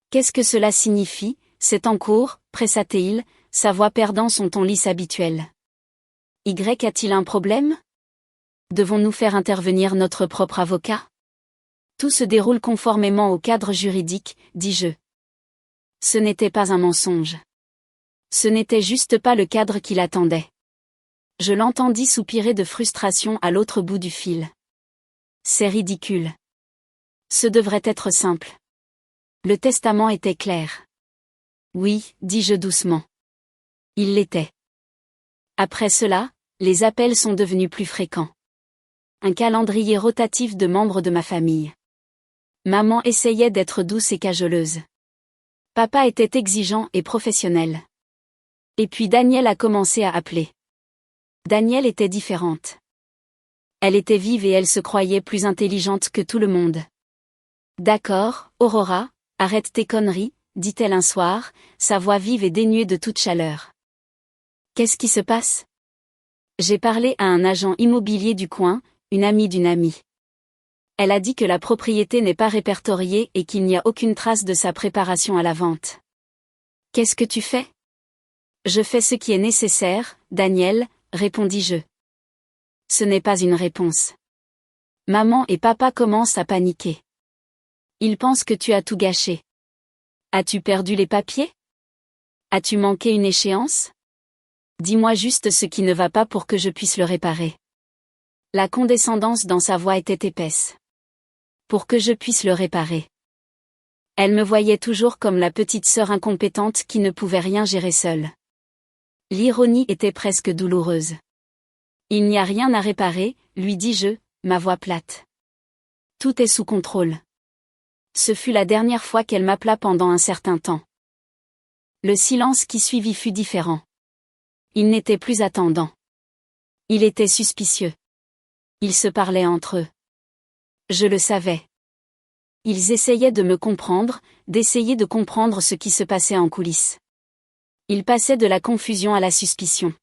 Qu'est-ce que cela signifie, c'est en cours, pressa-t-il, sa voix perdant son ton lisse habituel. Y a-t-il un problème ? Devons-nous faire intervenir notre propre avocat ? Tout se déroule conformément au cadre juridique, dis-je. Ce n'était pas un mensonge. Ce n'était juste pas le cadre qu'il attendait. Je l'entendis soupirer de frustration à l'autre bout du fil. C'est ridicule. Ce devrait être simple. Le testament était clair. Oui, dis-je doucement. Il l'était. Après cela, les appels sont devenus plus fréquents. Un calendrier rotatif de membres de ma famille. Maman essayait d'être douce et cajoleuse. Papa était exigeant et professionnel. Et puis Danielle a commencé à appeler. Danielle était différente. Elle était vive et elle se croyait plus intelligente que tout le monde. D'accord, Aurora, arrête tes conneries, dit-elle un soir, sa voix vive et dénuée de toute chaleur. Qu'est-ce qui se passe ? J'ai parlé à un agent immobilier du coin, une amie d'une amie. Elle a dit que la propriété n'est pas répertoriée et qu'il n'y a aucune trace de sa préparation à la vente. Qu'est-ce que tu fais ? Je fais ce qui est nécessaire, Daniel, répondis-je. Ce n'est pas une réponse. Maman et papa commencent à paniquer. Ils pensent que tu as tout gâché. As-tu perdu les papiers ? As-tu manqué une échéance ? Dis-moi juste ce qui ne va pas pour que je puisse le réparer. La condescendance dans sa voix était épaisse. Pour que je puisse le réparer. Elle me voyait toujours comme la petite sœur incompétente qui ne pouvait rien gérer seule. L'ironie était presque douloureuse. Il n'y a rien à réparer, lui dis-je, ma voix plate. Tout est sous contrôle. Ce fut la dernière fois qu'elle m'appela pendant un certain temps. Le silence qui suivit fut différent. Il n'était plus attendant. Il était suspicieux. Ils se parlaient entre eux. Je le savais. Ils essayaient de me comprendre, d'essayer de comprendre ce qui se passait en coulisses. Ils passaient de la confusion à la suspicion.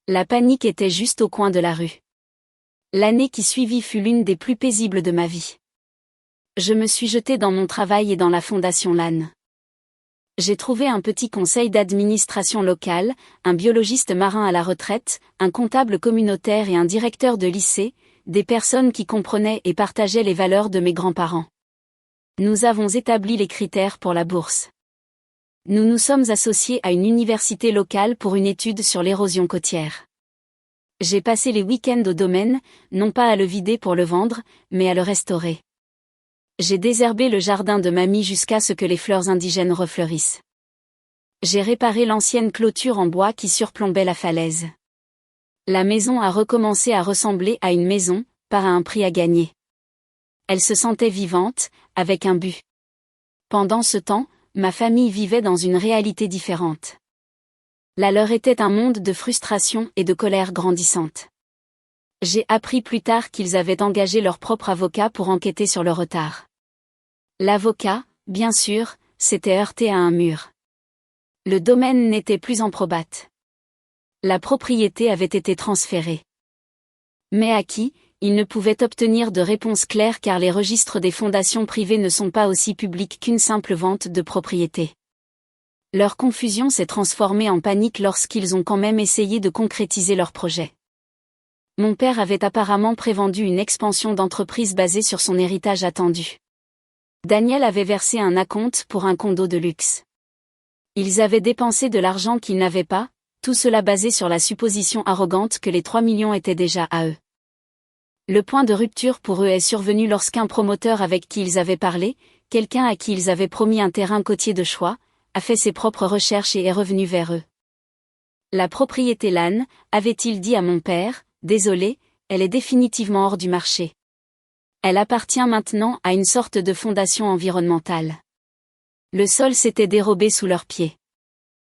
La panique était juste au coin de la rue. L'année qui suivit fut l'une des plus paisibles de ma vie. Je me suis jetée dans mon travail et dans la fondation LAN. J'ai trouvé un petit conseil d'administration locale, un biologiste marin à la retraite, un comptable communautaire et un directeur de lycée, des personnes qui comprenaient et partageaient les valeurs de mes grands-parents. Nous avons établi les critères pour la bourse. Nous nous sommes associés à une université locale pour une étude sur l'érosion côtière. J'ai passé les week-ends au domaine, non pas à le vider pour le vendre, mais à le restaurer. J'ai désherbé le jardin de mamie jusqu'à ce que les fleurs indigènes refleurissent. J'ai réparé l'ancienne clôture en bois qui surplombait la falaise. La maison a recommencé à ressembler à une maison, par un prix à gagner. Elle se sentait vivante, avec un but. Pendant ce temps, ma famille vivait dans une réalité différente. La leur était un monde de frustration et de colère grandissante. J'ai appris plus tard qu'ils avaient engagé leur propre avocat pour enquêter sur le retard. L'avocat, bien sûr, s'était heurté à un mur. Le domaine n'était plus en probate. La propriété avait été transférée. Mais à qui, ils ne pouvaient obtenir de réponse claire car les registres des fondations privées ne sont pas aussi publics qu'une simple vente de propriété. Leur confusion s'est transformée en panique lorsqu'ils ont quand même essayé de concrétiser leur projet. Mon père avait apparemment prévendu une expansion d'entreprise basée sur son héritage attendu. Daniel avait versé un acompte pour un condo de luxe. Ils avaient dépensé de l'argent qu'ils n'avaient pas, tout cela basé sur la supposition arrogante que les 3 millions étaient déjà à eux. Le point de rupture pour eux est survenu lorsqu'un promoteur avec qui ils avaient parlé, quelqu'un à qui ils avaient promis un terrain côtier de choix, a fait ses propres recherches et est revenu vers eux. La propriété LAN, avait-il dit à mon père, désolé, elle est définitivement hors du marché. Elle appartient maintenant à une sorte de fondation environnementale. Le sol s'était dérobé sous leurs pieds.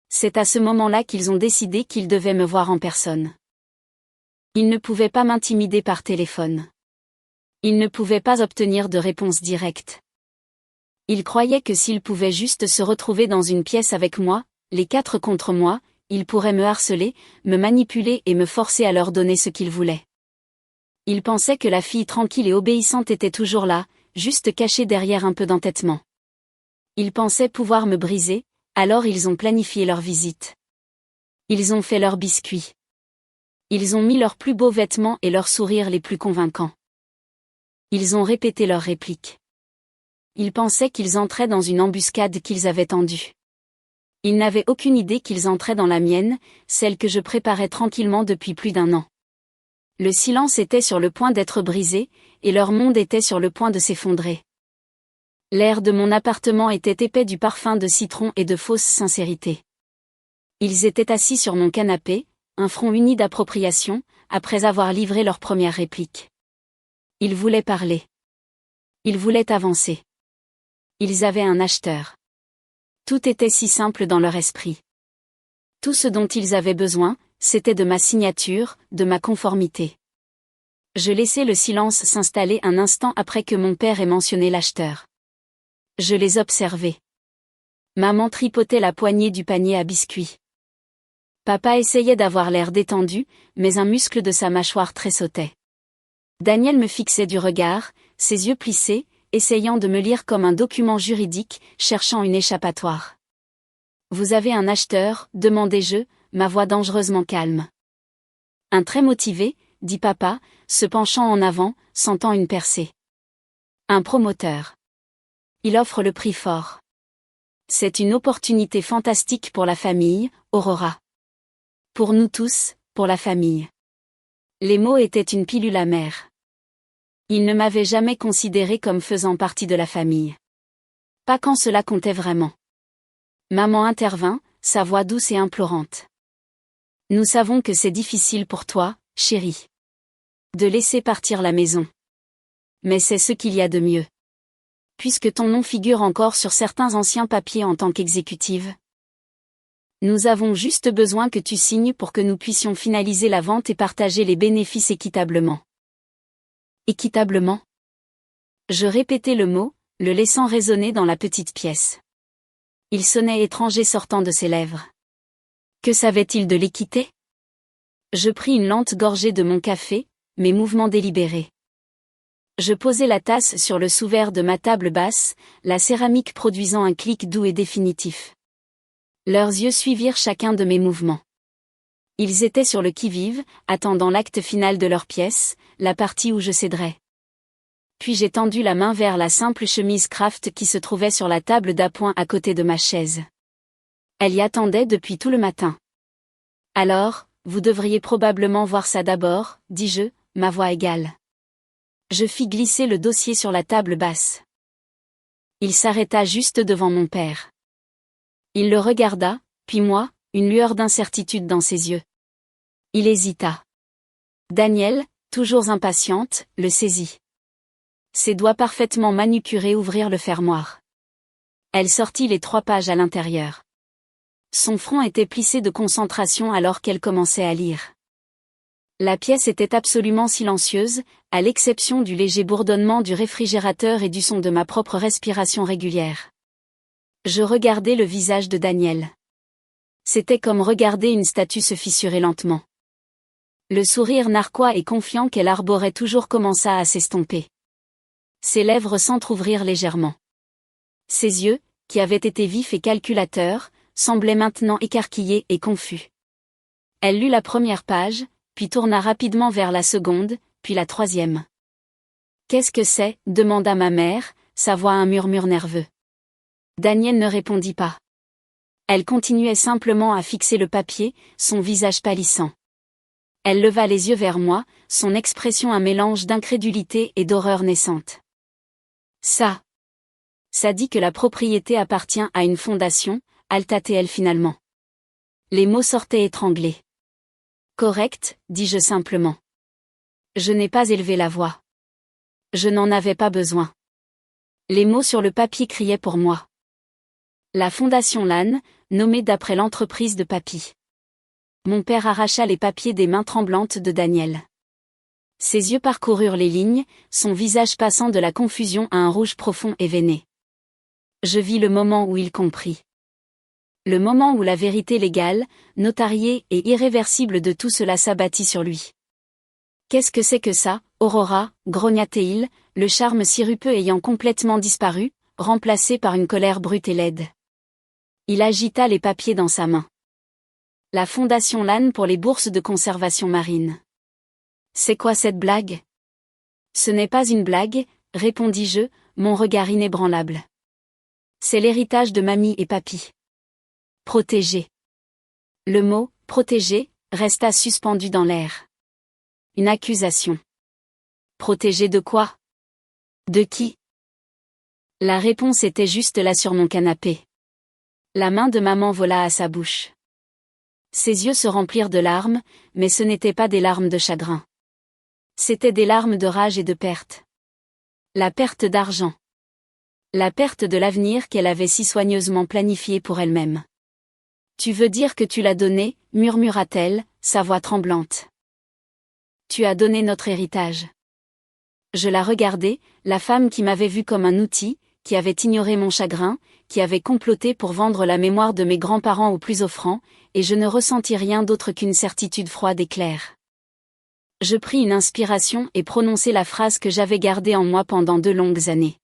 C'est à ce moment-là qu'ils ont décidé qu'ils devaient me voir en personne. Ils ne pouvaient pas m'intimider par téléphone. Ils ne pouvaient pas obtenir de réponse directe. Ils croyaient que s'ils pouvaient juste se retrouver dans une pièce avec moi, les 4 contre moi, ils pourraient me harceler, me manipuler et me forcer à leur donner ce qu'ils voulaient. Ils pensaient que la fille tranquille et obéissante était toujours là, juste cachée derrière un peu d'entêtement. Ils pensaient pouvoir me briser, alors ils ont planifié leur visite. Ils ont fait leurs biscuits. Ils ont mis leurs plus beaux vêtements et leurs sourires les plus convaincants. Ils ont répété leurs répliques. Ils pensaient qu'ils entraient dans une embuscade qu'ils avaient tendue. Ils n'avaient aucune idée qu'ils entraient dans la mienne, celle que je préparais tranquillement depuis plus d'1 an. Le silence était sur le point d'être brisé, et leur monde était sur le point de s'effondrer. L'air de mon appartement était épais du parfum de citron et de fausse sincérité. Ils étaient assis sur mon canapé, un front uni d'appropriation, après avoir livré leur première réplique. Ils voulaient parler. Ils voulaient avancer. Ils avaient un acheteur. Tout était si simple dans leur esprit. Tout ce dont ils avaient besoin, c'était de ma signature, de ma conformité. Je laissai le silence s'installer un instant après que mon père ait mentionné l'acheteur. Je les observais. Maman tripotait la poignée du panier à biscuits. Papa essayait d'avoir l'air détendu, mais un muscle de sa mâchoire tressautait. Daniel me fixait du regard, ses yeux plissés, essayant de me lire comme un document juridique, cherchant une échappatoire. « Vous avez un acheteur ?» demandai-je, ma voix dangereusement calme. « Un très motivé », dit papa, se penchant en avant, sentant une percée. « Un promoteur. Il offre le prix fort. C'est une opportunité fantastique pour la famille, Aurora. Pour nous tous, pour la famille. » Les mots étaient une pilule amère. Il ne m'avait jamais considéré comme faisant partie de la famille. Pas quand cela comptait vraiment. Maman intervint, sa voix douce et implorante. « Nous savons que c'est difficile pour toi, chérie. De laisser partir la maison. Mais c'est ce qu'il y a de mieux. Puisque ton nom figure encore sur certains anciens papiers en tant qu'exécutive. Nous avons juste besoin que tu signes pour que nous puissions finaliser la vente et partager les bénéfices équitablement. » Équitablement ? Je répétais le mot, le laissant résonner dans la petite pièce. Il sonnait étranger sortant de ses lèvres. Que savait-il de l'équité ? Je pris une lente gorgée de mon café, mes mouvements délibérés. Je posai la tasse sur le sous-verre de ma table basse, la céramique produisant un clic doux et définitif. Leurs yeux suivirent chacun de mes mouvements. Ils étaient sur le qui-vive, attendant l'acte final de leur pièce, la partie où je céderais. Puis j'ai tendu la main vers la simple chemise craft qui se trouvait sur la table d'appoint à côté de ma chaise. Elle y attendait depuis tout le matin. Alors, vous devriez probablement voir ça d'abord, dis-je, ma voix égale. Je fis glisser le dossier sur la table basse. Il s'arrêta juste devant mon père. Il le regarda, puis moi, une lueur d'incertitude dans ses yeux. Il hésita. Daniel, toujours impatiente, le saisit. Ses doigts parfaitement manucurés ouvrirent le fermoir. Elle sortit les 3 pages à l'intérieur. Son front était plissé de concentration alors qu'elle commençait à lire. La pièce était absolument silencieuse, à l'exception du léger bourdonnement du réfrigérateur et du son de ma propre respiration régulière. Je regardais le visage de Daniel. C'était comme regarder une statue se fissurer lentement. Le sourire narquois et confiant qu'elle arborait toujours commença à s'estomper. Ses lèvres s'entr'ouvrirent légèrement. Ses yeux, qui avaient été vifs et calculateurs, semblaient maintenant écarquillés et confus. Elle lut la première page, puis tourna rapidement vers la seconde, puis la 3e. « Qu'est-ce que c'est » demanda ma mère, sa voix un murmure nerveux. Daniel ne répondit pas. Elle continuait simplement à fixer le papier, son visage pâlissant. Elle leva les yeux vers moi, son expression un mélange d'incrédulité et d'horreur naissante. Ça dit que la propriété appartient à une fondation, halta-t-elle finalement. Les mots sortaient étranglés. Correct, dis-je simplement. Je n'ai pas élevé la voix. Je n'en avais pas besoin. Les mots sur le papier criaient pour moi. La Fondation Lann, nommée d'après l'entreprise de papy. Mon père arracha les papiers des mains tremblantes de Daniel. Ses yeux parcoururent les lignes, son visage passant de la confusion à un rouge profond et veiné. Je vis le moment où il comprit. Le moment où la vérité légale, notariée et irréversible de tout cela s'abattit sur lui. Qu'est-ce que c'est que ça, Aurora, grogna-t-il, le charme sirupeux ayant complètement disparu, remplacé par une colère brute et laide. Il agita les papiers dans sa main. La Fondation Lann pour les bourses de conservation marine. C'est quoi cette blague ? Ce n'est pas une blague, répondis-je, mon regard inébranlable. C'est l'héritage de mamie et papy. Protégé. Le mot « protégé » resta suspendu dans l'air. Une accusation. Protégé de quoi ? De qui ? La réponse était juste là sur mon canapé. La main de maman vola à sa bouche. Ses yeux se remplirent de larmes, mais ce n'étaient pas des larmes de chagrin. C'étaient des larmes de rage et de perte. La perte d'argent. La perte de l'avenir qu'elle avait si soigneusement planifié pour elle-même. « Tu veux dire que tu l'as donné » murmura-t-elle, sa voix tremblante. « Tu as donné notre héritage. » Je la regardai, la femme qui m'avait vu comme un outil, qui avait ignoré mon chagrin, qui avait comploté pour vendre la mémoire de mes grands-parents aux plus offrants, et je ne ressentis rien d'autre qu'une certitude froide et claire. Je pris une inspiration et prononçai la phrase que j'avais gardée en moi pendant 2 longues années.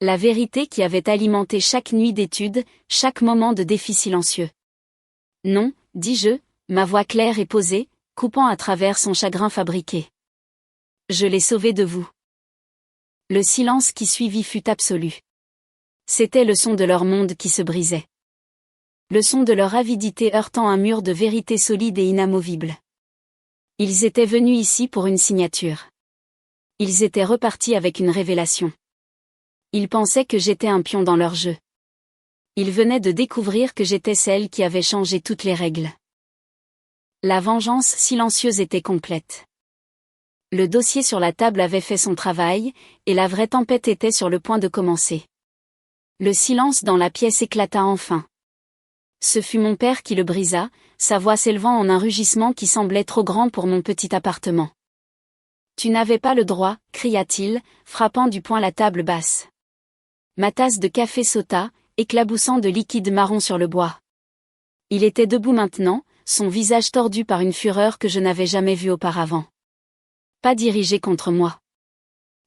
La vérité qui avait alimenté chaque nuit d'étude, chaque moment de défi silencieux. Non, dis-je, ma voix claire et posée, coupant à travers son chagrin fabriqué. Je l'ai sauvé de vous. Le silence qui suivit fut absolu. C'était le son de leur monde qui se brisait. Le son de leur avidité heurtant un mur de vérité solide et inamovible. Ils étaient venus ici pour une signature. Ils étaient repartis avec une révélation. Ils pensaient que j'étais un pion dans leur jeu. Ils venaient de découvrir que j'étais celle qui avait changé toutes les règles. La vengeance silencieuse était complète. Le dossier sur la table avait fait son travail, et la vraie tempête était sur le point de commencer. Le silence dans la pièce éclata enfin. Ce fut mon père qui le brisa, sa voix s'élevant en un rugissement qui semblait trop grand pour mon petit appartement. « Tu n'avais pas le droit » cria-t-il, frappant du poing la table basse. Ma tasse de café sauta, éclaboussant de liquide marron sur le bois. Il était debout maintenant, son visage tordu par une fureur que je n'avais jamais vue auparavant. Pas dirigé contre moi.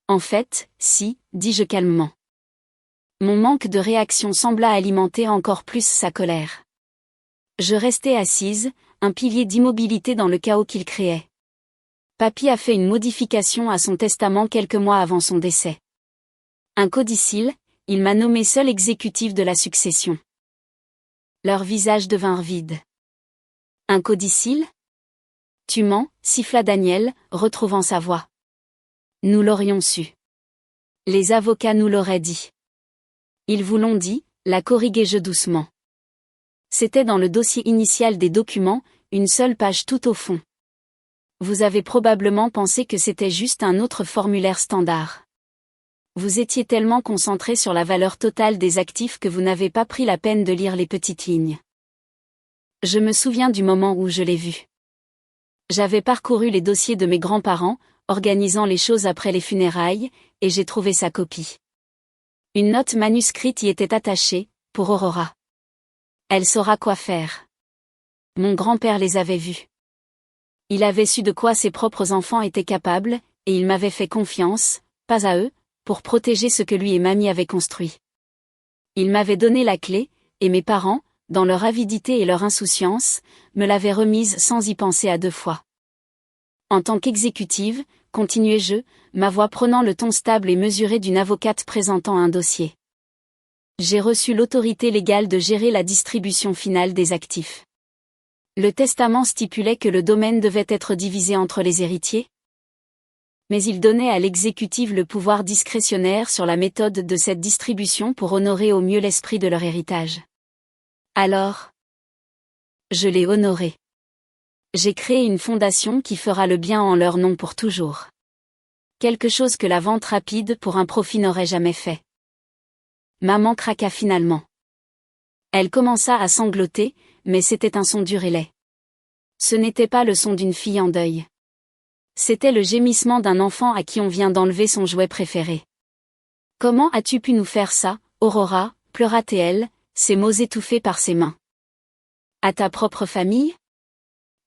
En fait, si, dis-je calmement. Mon manque de réaction sembla alimenter encore plus sa colère. Je restai assise, un pilier d'immobilité dans le chaos qu'il créait. Papy a fait une modification à son testament quelques mois avant son décès. Un codicille, il m'a nommé seul exécutif de la succession. Leurs visages devinrent vides. Un codicille ? Tu mens, siffla Daniel, retrouvant sa voix. Nous l'aurions su. Les avocats nous l'auraient dit. Ils vous l'ont dit, la corriguai-je doucement. C'était dans le dossier initial des documents, une seule page tout au fond. Vous avez probablement pensé que c'était juste un autre formulaire standard. Vous étiez tellement concentré sur la valeur totale des actifs que vous n'avez pas pris la peine de lire les petites lignes. Je me souviens du moment où je l'ai vu. J'avais parcouru les dossiers de mes grands-parents, organisant les choses après les funérailles, et j'ai trouvé sa copie. Une note manuscrite y était attachée, pour Aurora. Elle saura quoi faire. Mon grand-père les avait vus. Il avait su de quoi ses propres enfants étaient capables, et il m'avait fait confiance, pas à eux, pour protéger ce que lui et mamie avaient construit. Il m'avait donné la clé, et mes parents, dans leur avidité et leur insouciance, me l'avaient remise sans y penser à deux fois. En tant qu'exécutive, continuai-je, ma voix prenant le ton stable et mesuré d'une avocate présentant un dossier. J'ai reçu l'autorité légale de gérer la distribution finale des actifs. Le testament stipulait que le domaine devait être divisé entre les héritiers. Mais il donnait à l'exécutive le pouvoir discrétionnaire sur la méthode de cette distribution pour honorer au mieux l'esprit de leur héritage. Alors, je l'ai honoré. J'ai créé une fondation qui fera le bien en leur nom pour toujours. Quelque chose que la vente rapide pour un profit n'aurait jamais fait. Maman craqua finalement. Elle commença à sangloter, mais c'était un son dur et laid. Ce n'était pas le son d'une fille en deuil. C'était le gémissement d'un enfant à qui on vient d'enlever son jouet préféré. Comment as-tu pu nous faire ça, Aurora, pleura-t-elle, ses mots étouffés par ses mains. À ta propre famille ?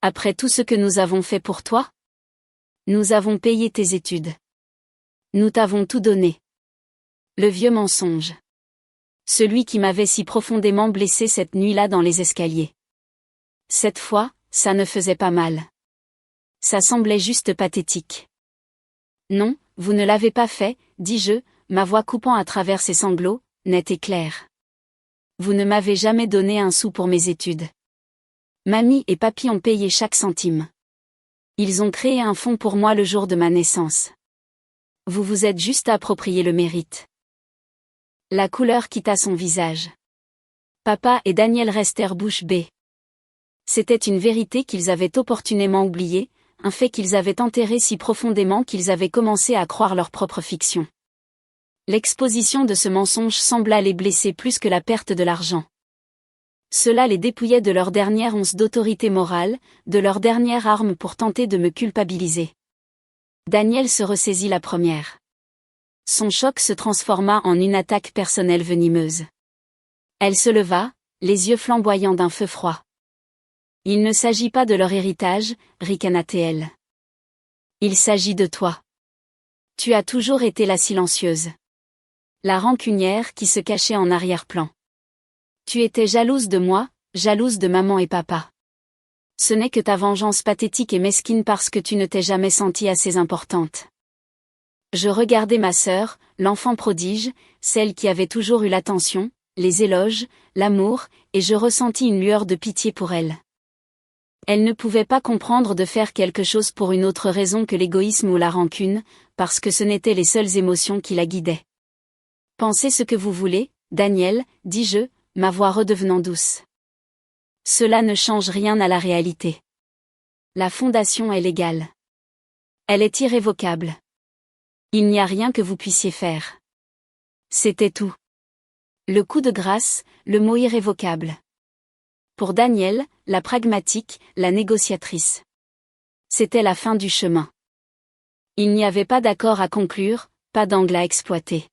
Après tout ce que nous avons fait pour toi ? Nous avons payé tes études. Nous t'avons tout donné. Le vieux mensonge. Celui qui m'avait si profondément blessé cette nuit-là dans les escaliers. Cette fois, ça ne faisait pas mal. Ça semblait juste pathétique. Non, vous ne l'avez pas fait, dis-je, ma voix coupant à travers ses sanglots, nette et claire. Vous ne m'avez jamais donné un sou pour mes études. Mamie et papy ont payé chaque centime. Ils ont créé un fonds pour moi le jour de ma naissance. Vous vous êtes juste approprié le mérite. La couleur quitta son visage. Papa et Daniel restèrent bouche bée. C'était une vérité qu'ils avaient opportunément oubliée, un fait qu'ils avaient enterré si profondément qu'ils avaient commencé à croire leur propre fiction. L'exposition de ce mensonge sembla les blesser plus que la perte de l'argent. Cela les dépouillait de leur dernière once d'autorité morale, de leur dernière arme pour tenter de me culpabiliser. Daniel se ressaisit la première. Son choc se transforma en une attaque personnelle venimeuse. Elle se leva, les yeux flamboyants d'un feu froid. Il ne s'agit pas de leur héritage, ricana-t-elle. Il s'agit de toi. Tu as toujours été la silencieuse. La rancunière qui se cachait en arrière-plan. Tu étais jalouse de moi, jalouse de maman et papa. Ce n'est que ta vengeance pathétique et mesquine parce que tu ne t'es jamais sentie assez importante. Je regardais ma sœur, l'enfant prodige, celle qui avait toujours eu l'attention, les éloges, l'amour, et je ressentis une lueur de pitié pour elle. Elle ne pouvait pas comprendre de faire quelque chose pour une autre raison que l'égoïsme ou la rancune, parce que ce n'étaient les seules émotions qui la guidaient. Pensez ce que vous voulez, Daniel, dis-je, ma voix redevenant douce. Cela ne change rien à la réalité. La fondation est légale. Elle est irrévocable. Il n'y a rien que vous puissiez faire. C'était tout. Le coup de grâce, le mot irrévocable. Pour Daniel, la pragmatique, la négociatrice. C'était la fin du chemin. Il n'y avait pas d'accord à conclure, pas d'angle à exploiter.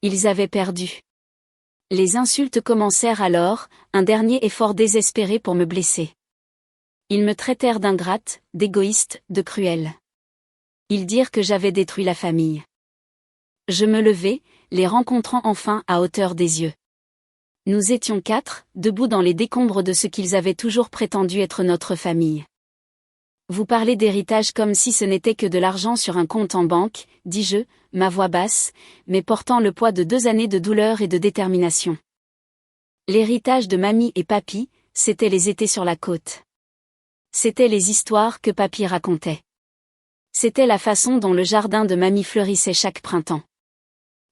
Ils avaient perdu. Les insultes commencèrent alors, un dernier effort désespéré pour me blesser. Ils me traitèrent d'ingrate, d'égoïste, de cruelle. Ils dirent que j'avais détruit la famille. Je me levai, les rencontrant enfin à hauteur des yeux. Nous étions 4, debout dans les décombres de ce qu'ils avaient toujours prétendu être notre famille. Vous parlez d'héritage comme si ce n'était que de l'argent sur un compte en banque, dis-je, ma voix basse, mais portant le poids de 2 années de douleur et de détermination. L'héritage de mamie et papy, c'était les étés sur la côte. C'étaient les histoires que papy racontait. C'était la façon dont le jardin de mamie fleurissait chaque printemps.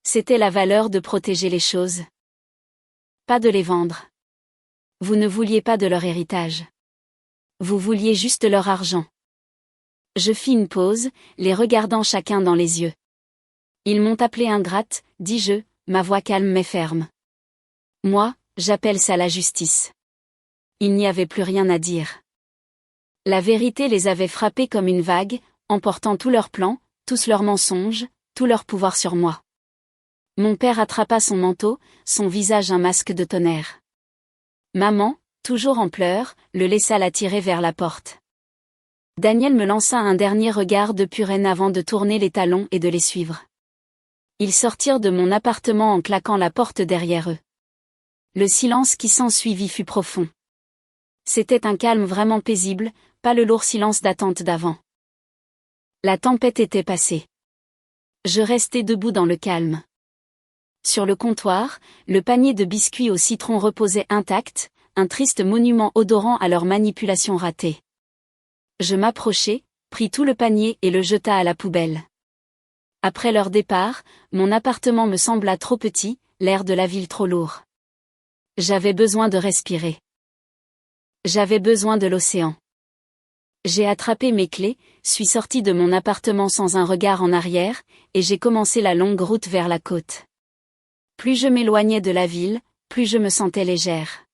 C'était la valeur de protéger les choses. Pas de les vendre. Vous ne vouliez pas de leur héritage. Vous vouliez juste leur argent. Je fis une pause, les regardant chacun dans les yeux. Ils m'ont appelé ingrate, dis-je, ma voix calme mais ferme. Moi, j'appelle ça la justice. Il n'y avait plus rien à dire. La vérité les avait frappés comme une vague, emportant tous leurs plans, tous leurs mensonges, tout leur pouvoir sur moi. Mon père attrapa son manteau, son visage un masque de tonnerre. Maman, toujours en pleurs, le laissa la tirer vers la porte. Daniel me lança un dernier regard de pure haine avant de tourner les talons et de les suivre. Ils sortirent de mon appartement en claquant la porte derrière eux. Le silence qui s'ensuivit fut profond. C'était un calme vraiment paisible, pas le lourd silence d'attente d'avant. La tempête était passée. Je restai debout dans le calme. Sur le comptoir, le panier de biscuits au citron reposait intact, un triste monument odorant à leur manipulation ratée. Je m'approchai, pris tout le panier et le jeta à la poubelle. Après leur départ, mon appartement me sembla trop petit, l'air de la ville trop lourd. J'avais besoin de respirer. J'avais besoin de l'océan. J'ai attrapé mes clés, suis sorti de mon appartement sans un regard en arrière, et j'ai commencé la longue route vers la côte. Plus je m'éloignais de la ville, plus je me sentais légère.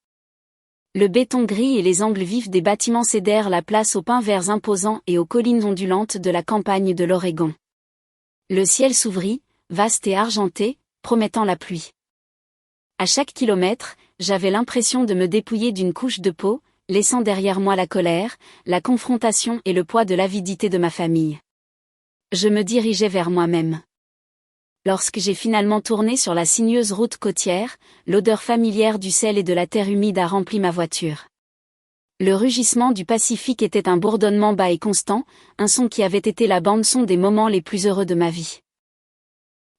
Le béton gris et les angles vifs des bâtiments cédèrent la place aux pins verts imposants et aux collines ondulantes de la campagne de l'Oregon. Le ciel s'ouvrit, vaste et argenté, promettant la pluie. À chaque kilomètre, j'avais l'impression de me dépouiller d'une couche de peau, laissant derrière moi la colère, la confrontation et le poids de l'avidité de ma famille. Je me dirigeais vers moi-même. Lorsque j'ai finalement tourné sur la sinueuse route côtière, l'odeur familière du sel et de la terre humide a rempli ma voiture. Le rugissement du Pacifique était un bourdonnement bas et constant, un son qui avait été la bande-son des moments les plus heureux de ma vie.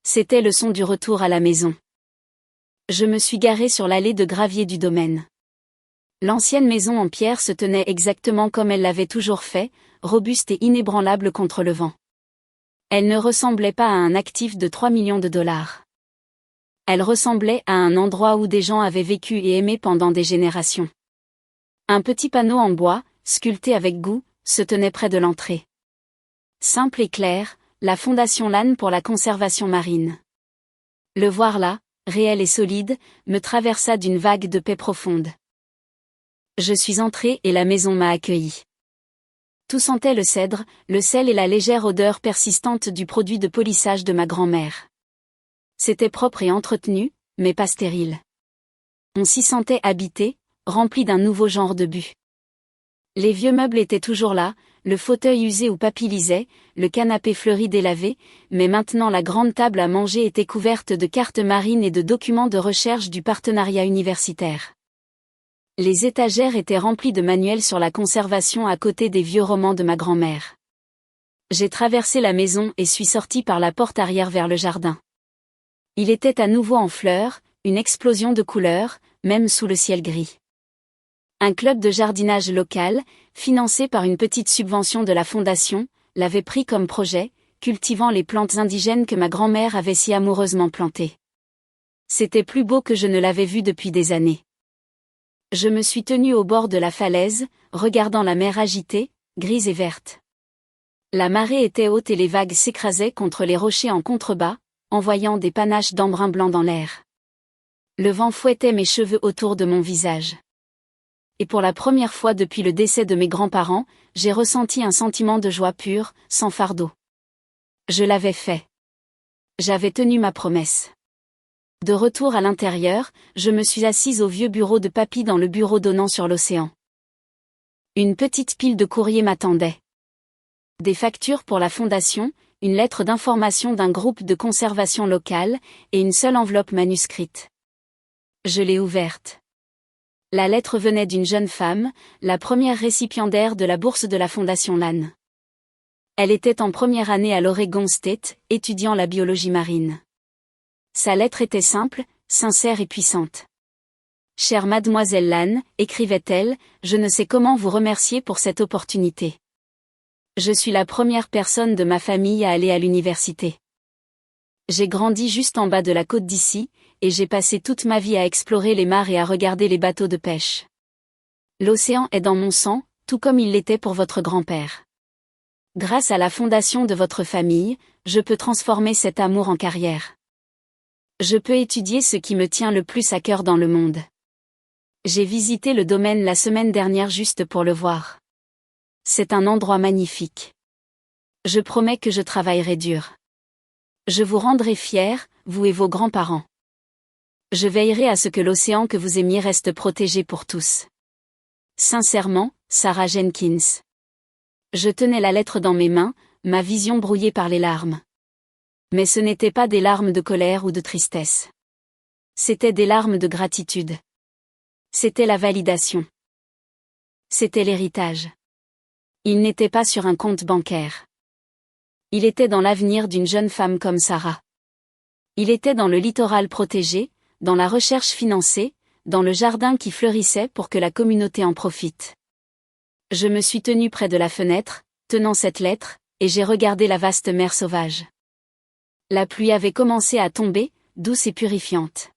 C'était le son du retour à la maison. Je me suis garé sur l'allée de gravier du domaine. L'ancienne maison en pierre se tenait exactement comme elle l'avait toujours fait, robuste et inébranlable contre le vent. Elle ne ressemblait pas à un actif de 3 millions de dollars. Elle ressemblait à un endroit où des gens avaient vécu et aimé pendant des générations. Un petit panneau en bois, sculpté avec goût, se tenait près de l'entrée. Simple et clair, la Fondation Lannes pour la conservation marine. Le voir là, réel et solide, me traversa d'une vague de paix profonde. Je suis entré et la maison m'a accueilli. Tout sentait le cèdre, le sel et la légère odeur persistante du produit de polissage de ma grand-mère. C'était propre et entretenu, mais pas stérile. On s'y sentait habité, rempli d'un nouveau genre de but. Les vieux meubles étaient toujours là, le fauteuil usé où papy lisait, le canapé fleuri délavé, mais maintenant la grande table à manger était couverte de cartes marines et de documents de recherche du partenariat universitaire. Les étagères étaient remplies de manuels sur la conservation à côté des vieux romans de ma grand-mère. J'ai traversé la maison et suis sorti par la porte arrière vers le jardin. Il était à nouveau en fleurs, une explosion de couleurs, même sous le ciel gris. Un club de jardinage local, financé par une petite subvention de la Fondation, l'avait pris comme projet, cultivant les plantes indigènes que ma grand-mère avait si amoureusement plantées. C'était plus beau que je ne l'avais vu depuis des années. Je me suis tenu au bord de la falaise, regardant la mer agitée, grise et verte. La marée était haute et les vagues s'écrasaient contre les rochers en contrebas, envoyant des panaches d'embrun blanc dans l'air. Le vent fouettait mes cheveux autour de mon visage. Et pour la première fois depuis le décès de mes grands-parents, j'ai ressenti un sentiment de joie pure, sans fardeau. Je l'avais fait. J'avais tenu ma promesse. De retour à l'intérieur, je me suis assise au vieux bureau de papy dans le bureau donnant sur l'océan. Une petite pile de courrier m'attendait. Des factures pour la fondation, une lettre d'information d'un groupe de conservation locale, et une seule enveloppe manuscrite. Je l'ai ouverte. La lettre venait d'une jeune femme, la première récipiendaire de la bourse de la Fondation Lann. Elle était en première année à l'Oregon State, étudiant la biologie marine. Sa lettre était simple, sincère et puissante. Chère mademoiselle Lann, écrivait-elle, je ne sais comment vous remercier pour cette opportunité. Je suis la première personne de ma famille à aller à l'université. J'ai grandi juste en bas de la côte d'ici, et j'ai passé toute ma vie à explorer les mares et à regarder les bateaux de pêche. L'océan est dans mon sang, tout comme il l'était pour votre grand-père. Grâce à la fondation de votre famille, je peux transformer cet amour en carrière. Je peux étudier ce qui me tient le plus à cœur dans le monde. J'ai visité le domaine la semaine dernière juste pour le voir. C'est un endroit magnifique. Je promets que je travaillerai dur. Je vous rendrai fiers, vous et vos grands-parents. Je veillerai à ce que l'océan que vous aimiez reste protégé pour tous. Sincèrement, Sarah Jenkins. Je tenais la lettre dans mes mains, ma vision brouillée par les larmes. Mais ce n'étaient pas des larmes de colère ou de tristesse. C'étaient des larmes de gratitude. C'était la validation. C'était l'héritage. Il n'était pas sur un compte bancaire. Il était dans l'avenir d'une jeune femme comme Sarah. Il était dans le littoral protégé, dans la recherche financée, dans le jardin qui fleurissait pour que la communauté en profite. Je me suis tenue près de la fenêtre, tenant cette lettre, et j'ai regardé la vaste mer sauvage. La pluie avait commencé à tomber, douce et purifiante.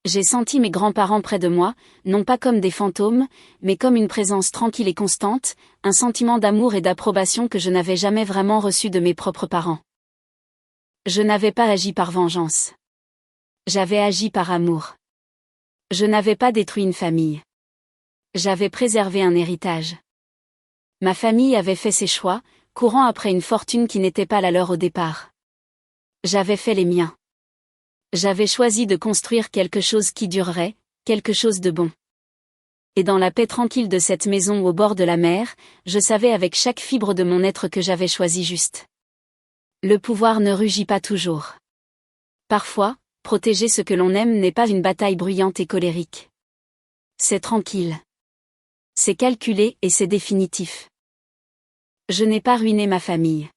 J'ai senti mes grands-parents près de moi, non pas comme des fantômes, mais comme une présence tranquille et constante, un sentiment d'amour et d'approbation que je n'avais jamais vraiment reçu de mes propres parents. Je n'avais pas agi par vengeance. J'avais agi par amour. Je n'avais pas détruit une famille. J'avais préservé un héritage. Ma famille avait fait ses choix, courant après une fortune qui n'était pas la leur au départ. J'avais fait les miens. J'avais choisi de construire quelque chose qui durerait, quelque chose de bon. Et dans la paix tranquille de cette maison au bord de la mer, je savais avec chaque fibre de mon être que j'avais choisi juste. Le pouvoir ne rugit pas toujours. Parfois, protéger ce que l'on aime n'est pas une bataille bruyante et colérique. C'est tranquille. C'est calculé et c'est définitif. Je n'ai pas ruiné ma famille.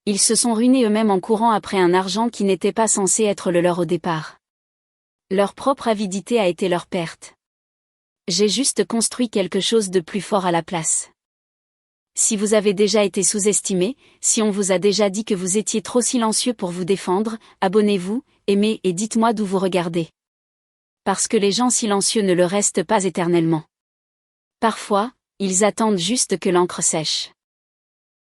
Ils se sont ruinés eux-mêmes en courant après un argent qui n'était pas censé être le leur au départ. Leur propre avidité a été leur perte. J'ai juste construit quelque chose de plus fort à la place. Si vous avez déjà été sous-estimé, si on vous a déjà dit que vous étiez trop silencieux pour vous défendre, abonnez-vous, aimez et dites-moi d'où vous regardez. Parce que les gens silencieux ne le restent pas éternellement. Parfois, ils attendent juste que l'encre sèche.